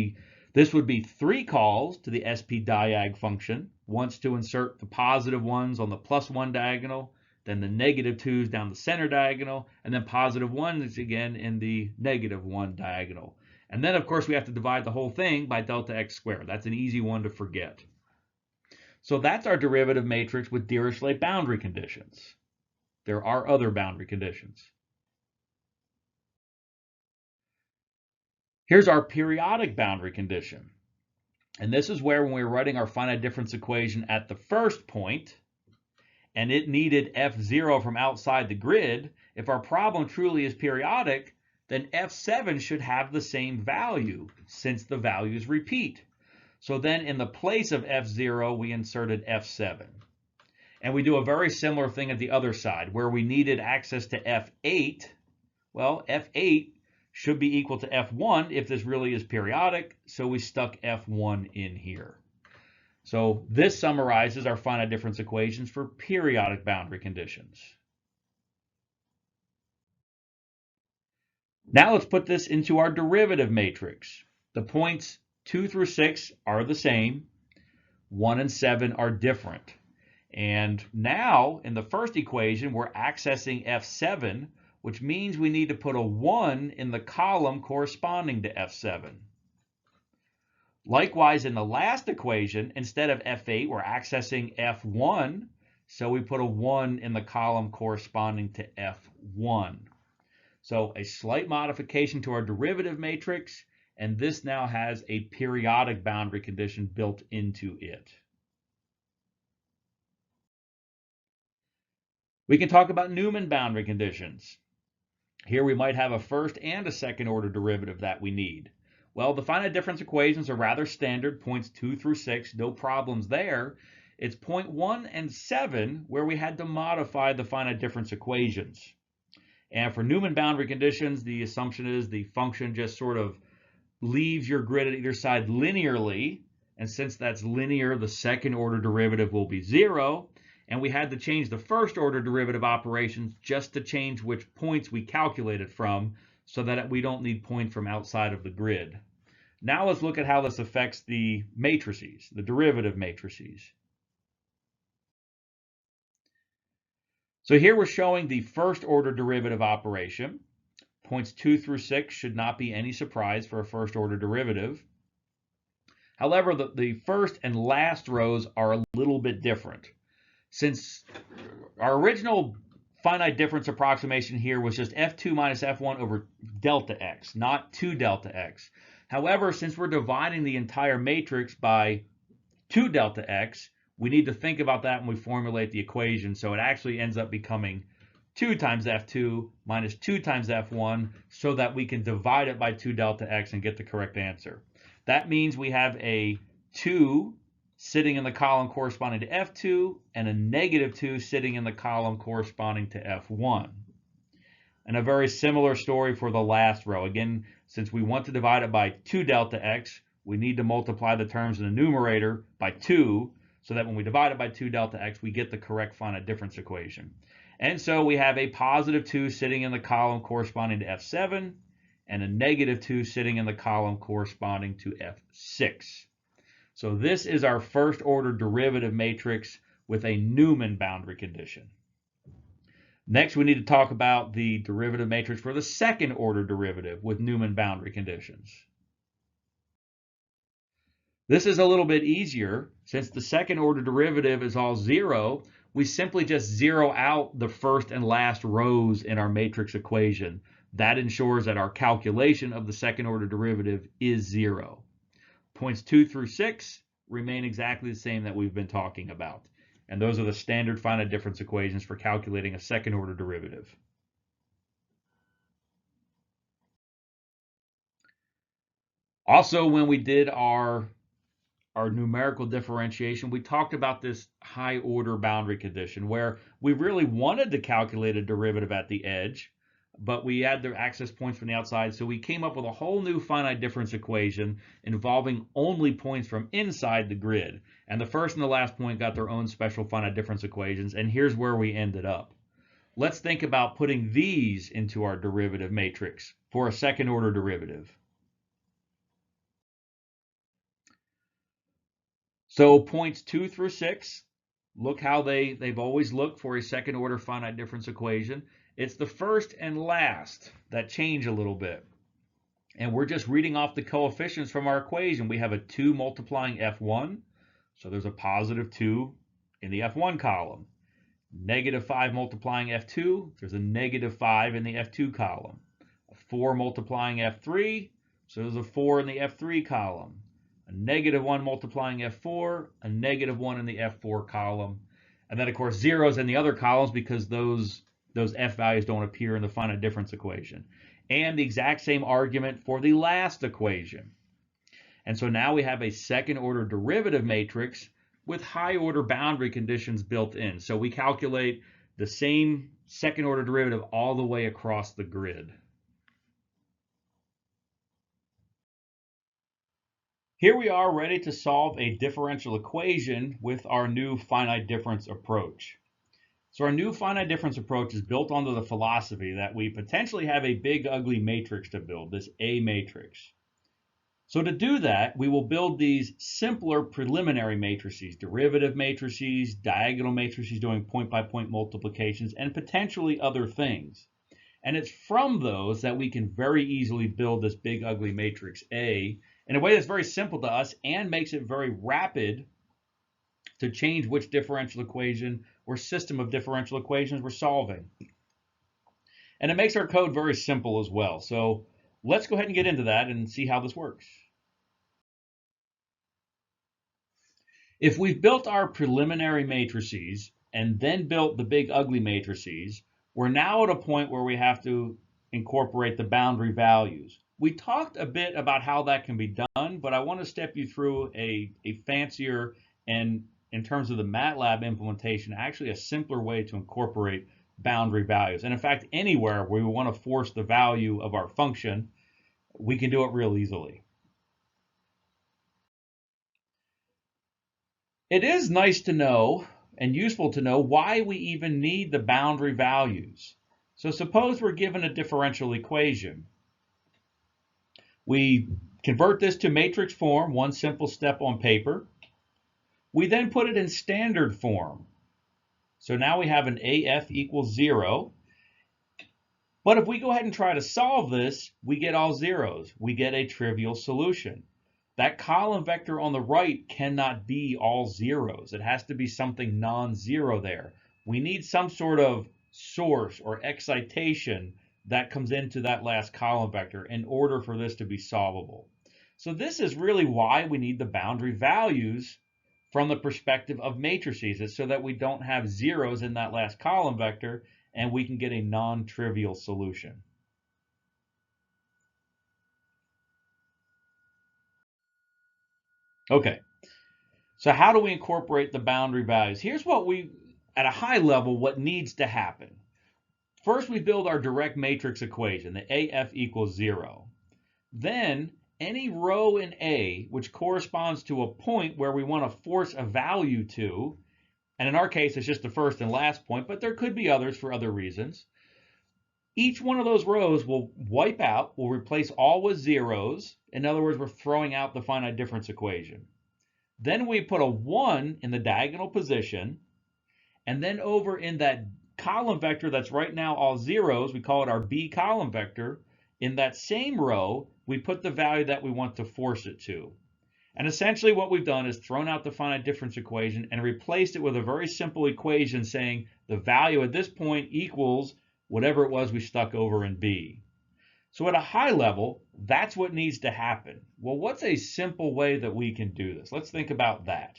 This would be 3 calls to the spdiag function, once to insert the positive ones on the +1 diagonal, then the -2s down the center diagonal, and then positive 1s again in the -1 diagonal. And then of course we have to divide the whole thing by delta x squared. That's an easy one to forget. So that's our derivative matrix with Dirichlet boundary conditions. There are other boundary conditions. Here's our periodic boundary condition. And this is where when we were writing our finite difference equation at the first point, and it needed f0 from outside the grid, if our problem truly is periodic, then f7 should have the same value since the values repeat. So then in the place of f0, we inserted f7. And we do a very similar thing at the other side, where we needed access to f8. Well, f8 should be equal to f1 if this really is periodic, so we stuck f1 in here. So this summarizes our finite difference equations for periodic boundary conditions. Now let's put this into our derivative matrix. The points 2 through 6 are the same. 1 and 7 are different. And now in the first equation, we're accessing f7, which means we need to put a 1 in the column corresponding to f7. Likewise, in the last equation, instead of f8, we're accessing f1, so we put a 1 in the column corresponding to f1. So a slight modification to our derivative matrix, and this now has a periodic boundary condition built into it. We can talk about Neumann boundary conditions. Here we might have a first and a second order derivative that we need. Well, the finite difference equations are rather standard, points 2 through 6, no problems there. It's point 1 and 7 where we had to modify the finite difference equations. And for Neumann boundary conditions, the assumption is the function just sort of leaves your grid at either side linearly. And since that's linear, the second order derivative will be 0. And we had to change the first order derivative operations just to change which points we calculated from so that we don't need points from outside of the grid. Now let's look at how this affects the matrices, the derivative matrices. So here we're showing the first order derivative operation. Points 2 through 6 should not be any surprise for a first order derivative. However, the first and last rows are a little bit different. Since our original finite difference approximation here was just f2 minus f1 over delta x, not 2 delta x. However, since we're dividing the entire matrix by 2 delta x, we need to think about that when we formulate the equation. So it actually ends up becoming 2 times f2 minus 2 times f1 so that we can divide it by 2 delta x and get the correct answer. That means we have a 2 sitting in the column corresponding to f2 and a negative 2 sitting in the column corresponding to f1. And a very similar story for the last row. Again, since we want to divide it by 2 delta x, we need to multiply the terms in the numerator by 2 so that when we divide it by 2 delta x, we get the correct finite difference equation. And so we have a positive 2 sitting in the column corresponding to f7 and a negative 2 sitting in the column corresponding to f6. So this is our first order derivative matrix with a Neumann boundary condition. Next, we need to talk about the derivative matrix for the second order derivative with Neumann boundary conditions. This is a little bit easier. Since the second order derivative is all 0, we simply just zero out the first and last rows in our matrix equation. That ensures that our calculation of the second order derivative is 0. Points 2 through 6 remain exactly the same that we've been talking about. And those are the standard finite difference equations for calculating a second order derivative. Also, when we did our numerical differentiation, we talked about this high order boundary condition where we really wanted to calculate a derivative at the edge, but we had the access points from the outside. So we came up with a whole new finite difference equation involving only points from inside the grid. And the first and the last point got their own special finite difference equations. And here's where we ended up. Let's think about putting these into our derivative matrix for a second order derivative. So points 2 through 6, look how they've always looked for a second order finite difference equation. It's the first and last that change a little bit. And we're just reading off the coefficients from our equation. We have a 2 multiplying f1, so there's a positive 2 in the f1 column. Negative 5 multiplying f2, there's a negative 5 in the f2 column. A 4 multiplying f3, so there's a 4 in the f3 column. A negative 1 multiplying f4, a negative 1 in the f4 column. And then, of course, zeros in the other columns because those f values don't appear in the finite difference equation. And the exact same argument for the last equation. And so now we have a second order derivative matrix with high order boundary conditions built in. So we calculate the same second order derivative all the way across the grid. Here we are ready to solve a differential equation with our new finite difference approach. So our new finite difference approach is built onto the philosophy that we potentially have a big ugly matrix to build, this A matrix. So to do that, we will build these simpler preliminary matrices, derivative matrices, diagonal matrices doing point-by-point multiplications, and potentially other things. And it's from those that we can very easily build this big ugly matrix A in a way that's very simple to us and makes it very rapid to change which differential equation or system of differential equations we're solving. And it makes our code very simple as well. So let's go ahead and get into that and see how this works. If we've built our preliminary matrices, and then built the big ugly matrices, we're now at a point where we have to incorporate the boundary values. We talked a bit about how that can be done, but I want to step you through a fancier and, in terms of the MATLAB implementation, actually a simpler way to incorporate boundary values. And in fact, anywhere where we want to force the value of our function, we can do it real easily. It is nice to know and useful to know why we even need the boundary values. So suppose we're given a differential equation. We convert this to matrix form, one simple step on paper. We then put it in standard form. So now we have an AF equals 0. But if we go ahead and try to solve this, we get all zeros. We get a trivial solution. That column vector on the right cannot be all zeros. It has to be something non-zero there. We need some sort of source or excitation that comes into that last column vector in order for this to be solvable. So this is really why we need the boundary values from the perspective of matrices, is so that we don't have zeros in that last column vector and we can get a non-trivial solution. Okay, so how do we incorporate the boundary values? Here's what at a high level, what needs to happen. First, we build our direct matrix equation, the AF equals 0. Then, any row in A, which corresponds to a point where we want to force a value to, and in our case, it's just the first and last point, but there could be others for other reasons. Each one of those rows will wipe out, will replace all with zeros. In other words, we're throwing out the finite difference equation. Then we put a 1 in the diagonal position, and then over in that column vector that's right now all zeros, we call it our B column vector, in that same row, we put the value that we want to force it to. And essentially what we've done is thrown out the finite difference equation and replaced it with a very simple equation saying the value at this point equals whatever it was we stuck over in B. So at a high level, that's what needs to happen. Well, what's a simple way that we can do this? Let's think about that.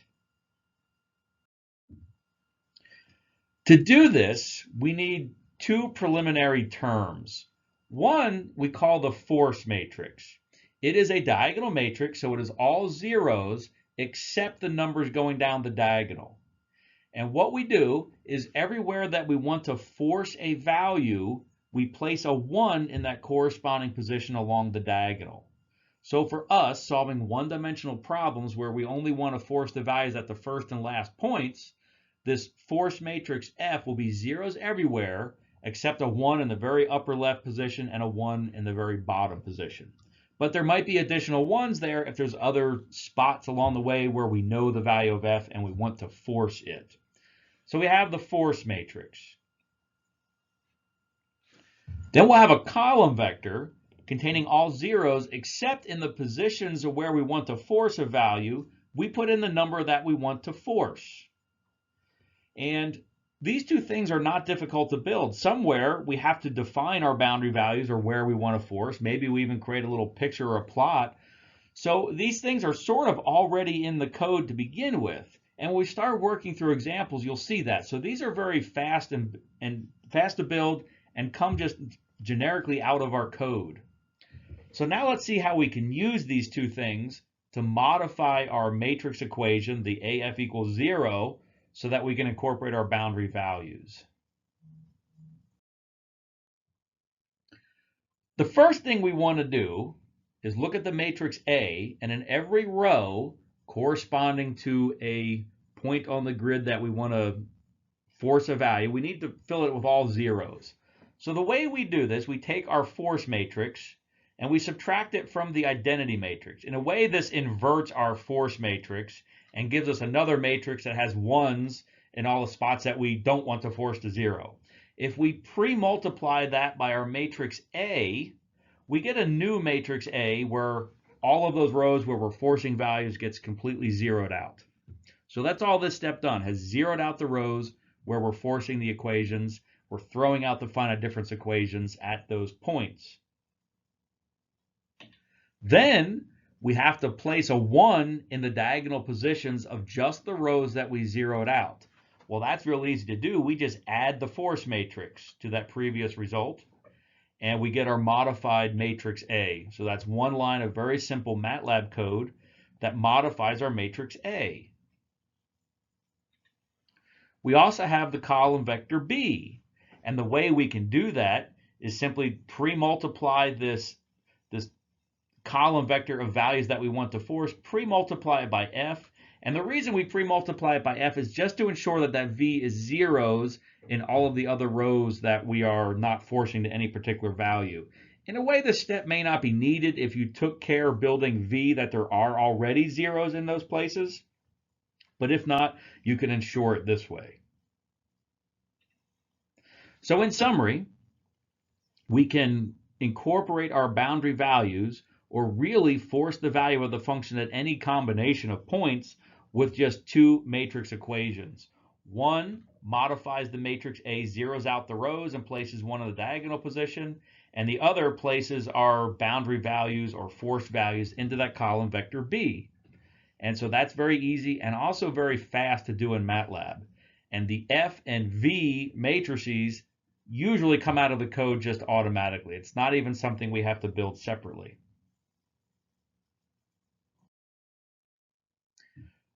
To do this, we need two preliminary terms. One we call the force matrix. It is a diagonal matrix, so it is all zeros except the numbers going down the diagonal. And what we do is everywhere that we want to force a value, we place a 1 in that corresponding position along the diagonal. So for us, solving one-dimensional problems where we only want to force the values at the first and last points, this force matrix F will be zeros everywhere except a 1 in the very upper left position and a 1 in the very bottom position. But there might be additional 1s there if there's other spots along the way where we know the value of F and we want to force it. So we have the force matrix. Then we'll have a column vector containing all zeros except in the positions of where we want to force a value, we put in the number that we want to force. And these two things are not difficult to build. Somewhere we have to define our boundary values or where we want to force. Maybe we even create a little picture or a plot. So these things are sort of already in the code to begin with. And when we start working through examples, you'll see that. So these are very fast and fast to build and come just generically out of our code. So now let's see how we can use these two things to modify our matrix equation, the AF equals 0, so that we can incorporate our boundary values. The first thing we want to do is look at the matrix A, and in every row corresponding to a point on the grid that we want to force a value, we need to fill it with all zeros. So the way we do this, we take our force matrix and we subtract it from the identity matrix. In a way, this inverts our force matrix and gives us another matrix that has 1s in all the spots that we don't want to force to 0. If we pre-multiply that by our matrix A, we get a new matrix A where all of those rows where we're forcing values gets completely zeroed out. So that's all this step done, has zeroed out the rows where we're forcing the equations. We're throwing out the finite difference equations at those points. Then we have to place a 1 in the diagonal positions of just the rows that we zeroed out. Well, that's real easy to do. We just add the force matrix to that previous result, and we get our modified matrix A. So that's one line of very simple MATLAB code that modifies our matrix A. We also have the column vector B, and the way we can do that is simply pre-multiply this column vector of values that we want to force, pre-multiply it by F. And the reason we pre-multiply it by F is just to ensure that that V is zeros in all of the other rows that we are not forcing to any particular value. In a way, this step may not be needed if you took care building V that there are already zeros in those places. But if not, you can ensure it this way. So in summary, we can incorporate our boundary values or really force the value of the function at any combination of points with just two matrix equations. One modifies the matrix A, zeros out the rows and places one in the diagonal position, and the other places our boundary values or forced values into that column vector B. And so that's very easy and also very fast to do in MATLAB. And the F and V matrices usually come out of the code just automatically. It's not even something we have to build separately.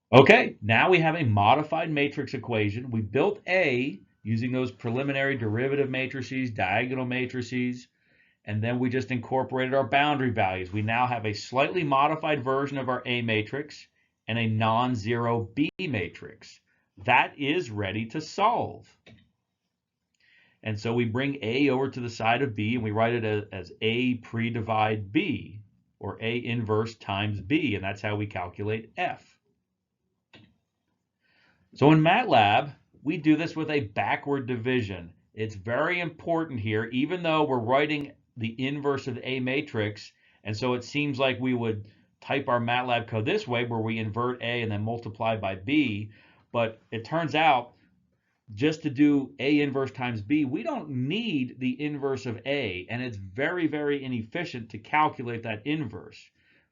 Okay, now we have a modified matrix equation. We built A using those preliminary derivative matrices, diagonal matrices, and then we just incorporated our boundary values. We now have a slightly modified version of our A matrix and a non-zero B matrix. That is ready to solve. And so we bring A over to the side of B and we write it as A pre-divide B, or A inverse times B, and that's how we calculate F. So in MATLAB, we do this with a backward division. It's very important here, even though we're writing the inverse of the A matrix, and so it seems like we would type our MATLAB code this way, where we invert A and then multiply by B, but it turns out just to do A inverse times B, we don't need the inverse of A, and it's very, very inefficient to calculate that inverse.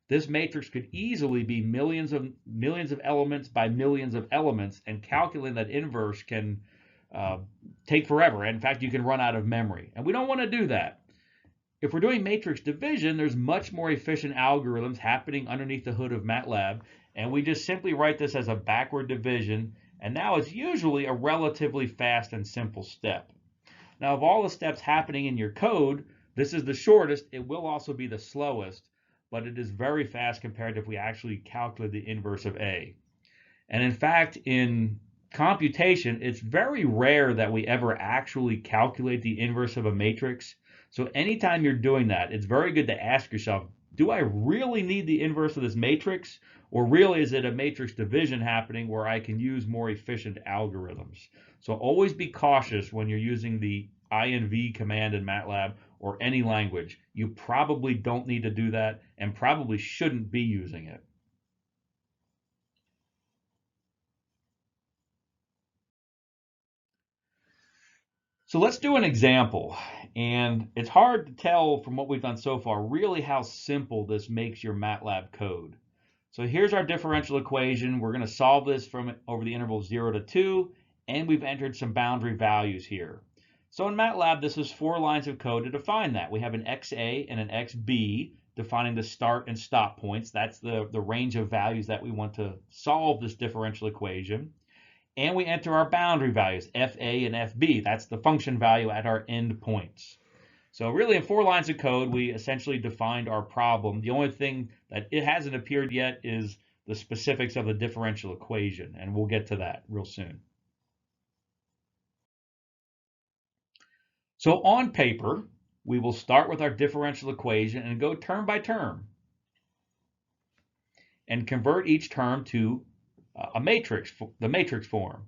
This matrix could easily be millions of elements by millions of elements, and calculating that inverse can take forever. In fact, you can run out of memory, and we don't want to do that. If we're doing matrix division, there's much more efficient algorithms happening underneath the hood of MATLAB, and we just simply write this as a backward division, and now it's usually a relatively fast and simple step. Now, of all the steps happening in your code, this is the shortest. It will also be the slowest, but it is very fast compared to if we actually calculate the inverse of A. And in fact, in computation, it's very rare that we ever actually calculate the inverse of a matrix. So anytime you're doing that, it's very good to ask yourself, do I really need the inverse of this matrix? Or really is it a matrix division happening where I can use more efficient algorithms? So always be cautious when you're using the INV command in MATLAB or any language. You probably don't need to do that and probably shouldn't be using it. So let's do an example. And it's hard to tell from what we've done so far really how simple this makes your MATLAB code. So here's our differential equation. We're going to solve this from over the interval 0 to 2, and we've entered some boundary values here. So in MATLAB, this is 4 lines of code to define that. We have an XA and an XB defining the start and stop points. That's the range of values that we want to solve this differential equation. And we enter our boundary values, FA and FB. That's the function value at our end points. So really in 4 lines of code, we essentially defined our problem. The only thing that it hasn't appeared yet is the specifics of the differential equation, and we'll get to that real soon. So on paper, we will start with our differential equation and go term by term and convert each term to a matrix, the matrix form.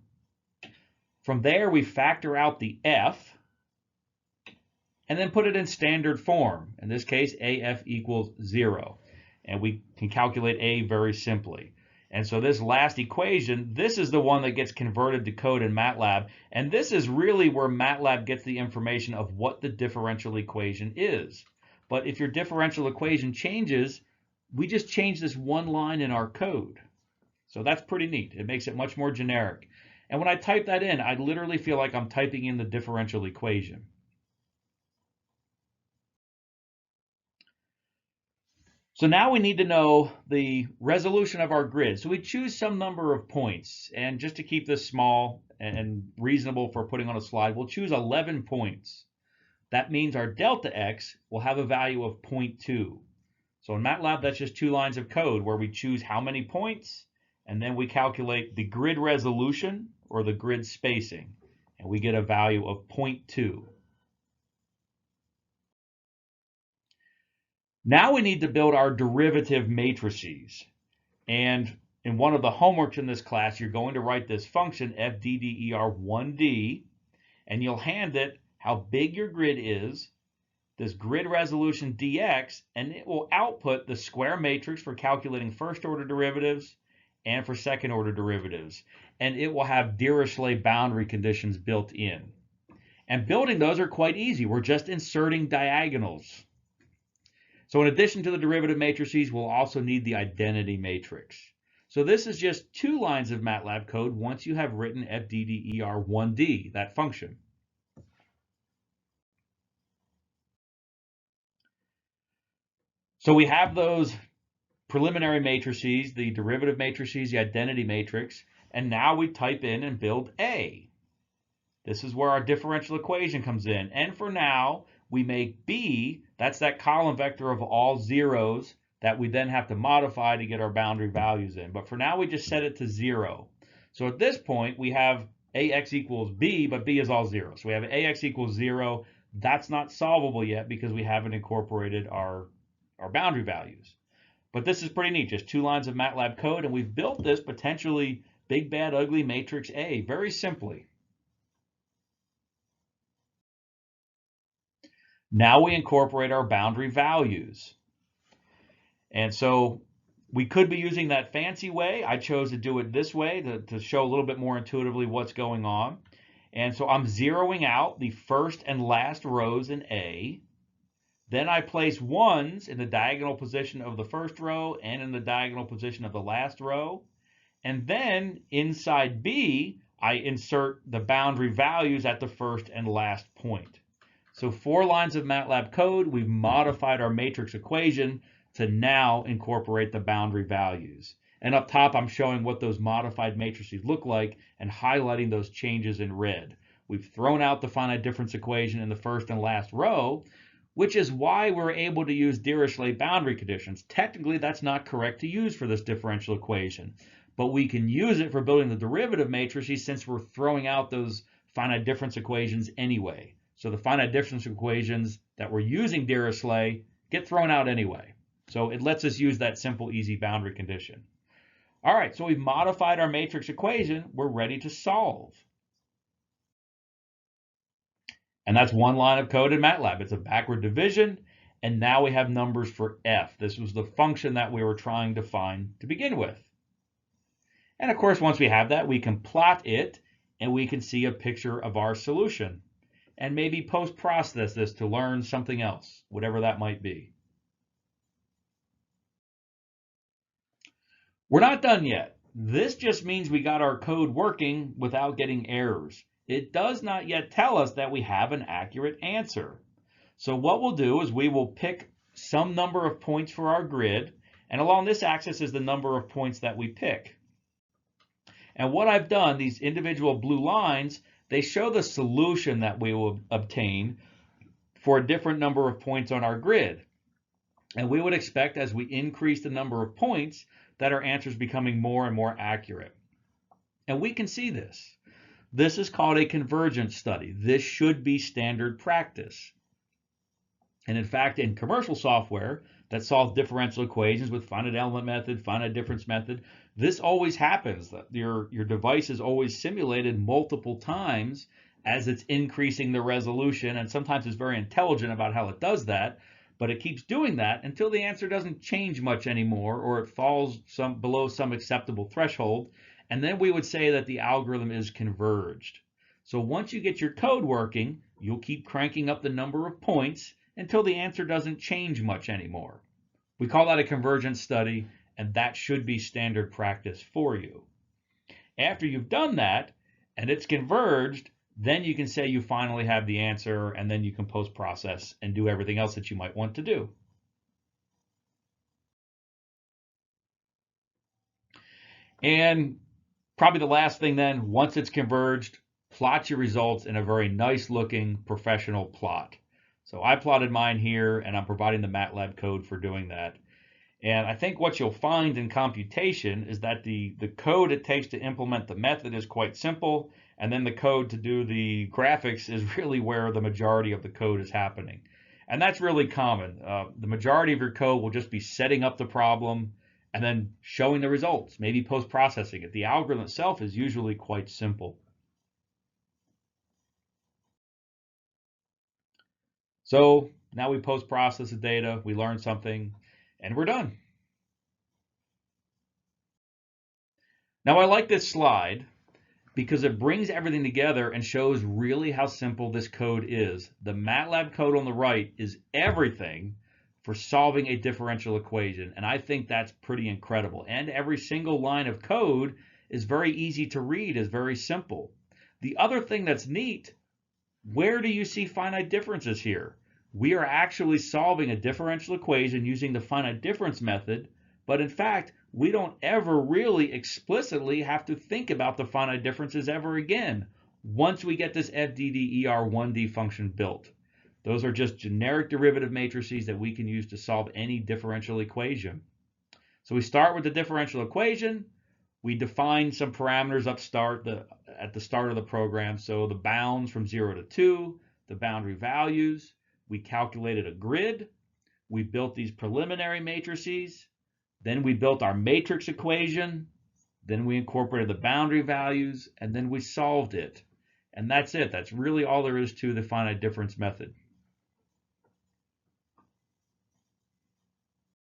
From there, we factor out the F and then put it in standard form. In this case, AF equals 0. And we can calculate A very simply. And so this last equation, this is the one that gets converted to code in MATLAB. And this is really where MATLAB gets the information of what the differential equation is. But if your differential equation changes, we just change this one line in our code. So that's pretty neat. It makes it much more generic. And when I type that in, I literally feel like I'm typing in the differential equation. So now we need to know the resolution of our grid. So we choose some number of points. And just to keep this small and reasonable for putting on a slide, we'll choose 11 points. That means our delta x will have a value of 0.2. So in MATLAB, that's just 2 lines of code where we choose how many points, and then we calculate the grid resolution or the grid spacing, and we get a value of 0.2. Now we need to build our derivative matrices. And in one of the homeworks in this class, you're going to write this function fdder1d, and you'll hand it how big your grid is, this grid resolution dx, and it will output the square matrix for calculating first order derivatives and for second order derivatives. And it will have Dirichlet boundary conditions built in. And building those are quite easy. We're just inserting diagonals. So in addition to the derivative matrices, we'll also need the identity matrix. So this is just 2 lines of MATLAB code once you have written fdder1d, that function. So we have those preliminary matrices, the derivative matrices, the identity matrix, and now we type in and build A. This is where our differential equation comes in. And for now, we make B, that's that column vector of all zeros that we then have to modify to get our boundary values in. But for now, we just set it to 0. So at this point, we have AX equals B, but B is all 0. So we have AX equals 0. That's not solvable yet because we haven't incorporated our boundary values. But this is pretty neat, just 2 lines of MATLAB code, and we've built this potentially big, bad, ugly matrix A very simply. Now we incorporate our boundary values. And so we could be using that fancy way. I chose to do it this way to show a little bit more intuitively what's going on. And so I'm zeroing out the first and last rows in A. Then I place 1s in the diagonal position of the first row and in the diagonal position of the last row. And then inside B, I insert the boundary values at the first and last point. So 4 lines of MATLAB code, we've modified our matrix equation to now incorporate the boundary values. And up top, I'm showing what those modified matrices look like and highlighting those changes in red. We've thrown out the finite difference equation in the first and last row, which is why we're able to use Dirichlet boundary conditions. Technically, that's not correct to use for this differential equation, but we can use it for building the derivative matrices since we're throwing out those finite difference equations anyway. So the finite difference equations that we're using Dirichlet get thrown out anyway. So it lets us use that simple, easy boundary condition. All right, so we've modified our matrix equation. We're ready to solve. And that's 1 line of code in MATLAB. It's a backward division, and now we have numbers for f. This was the function that we were trying to find to begin with. And of course, once we have that, we can plot it, and we can see a picture of our solution. And maybe post-process this to learn something else, whatever that might be. We're not done yet. This just means we got our code working without getting errors. It does not yet tell us that we have an accurate answer. So what we'll do is we will pick some number of points for our grid, and along this axis is the number of points that we pick. And what I've done, these individual blue lines, they show the solution that we will obtain for a different number of points on our grid. And we would expect as we increase the number of points that our answer is becoming more and more accurate. And we can see this. This is called a convergence study. This should be standard practice. And in fact, in commercial software that solves differential equations with finite element method, finite difference method, this always happens. Your device is always simulated multiple times as it's increasing the resolution, and sometimes it's very intelligent about how it does that, but it keeps doing that until the answer doesn't change much anymore, or it falls below some acceptable threshold, and then we would say that the algorithm is converged. So once you get your code working, you'll keep cranking up the number of points until the answer doesn't change much anymore. We call that a convergence study, and that should be standard practice for you. After you've done that, and it's converged, then you can say you finally have the answer, and then you can post-process and do everything else that you might want to do. And probably the last thing then, once it's converged, plot your results in a very nice looking professional plot. So I plotted mine here, and I'm providing the MATLAB code for doing that. And I think what you'll find in computation is that the code it takes to implement the method is quite simple, and then the code to do the graphics is really where the majority of the code is happening. And that's really common. The majority of your code will just be setting up the problem and then showing the results, maybe post-processing it. The algorithm itself is usually quite simple. So now we post-process the data, we learn something, and we're done. Now I like this slide because it brings everything together and shows really how simple this code is. The MATLAB code on the right is everything for solving a differential equation, and I think that's pretty incredible. And every single line of code is very easy to read, is very simple. The other thing that's neat, where do you see finite differences here? We are actually solving a differential equation using the finite difference method, but in fact, we don't ever really explicitly have to think about the finite differences ever again once we get this FDDER1D function built. Those are just generic derivative matrices that we can use to solve any differential equation. So we start with the differential equation. We define some parameters at the start of the program. So the bounds from 0 to 2, the boundary values. We calculated a grid. We built these preliminary matrices. Then we built our matrix equation. Then we incorporated the boundary values, and then we solved it. And that's it. That's really all there is to the finite difference method.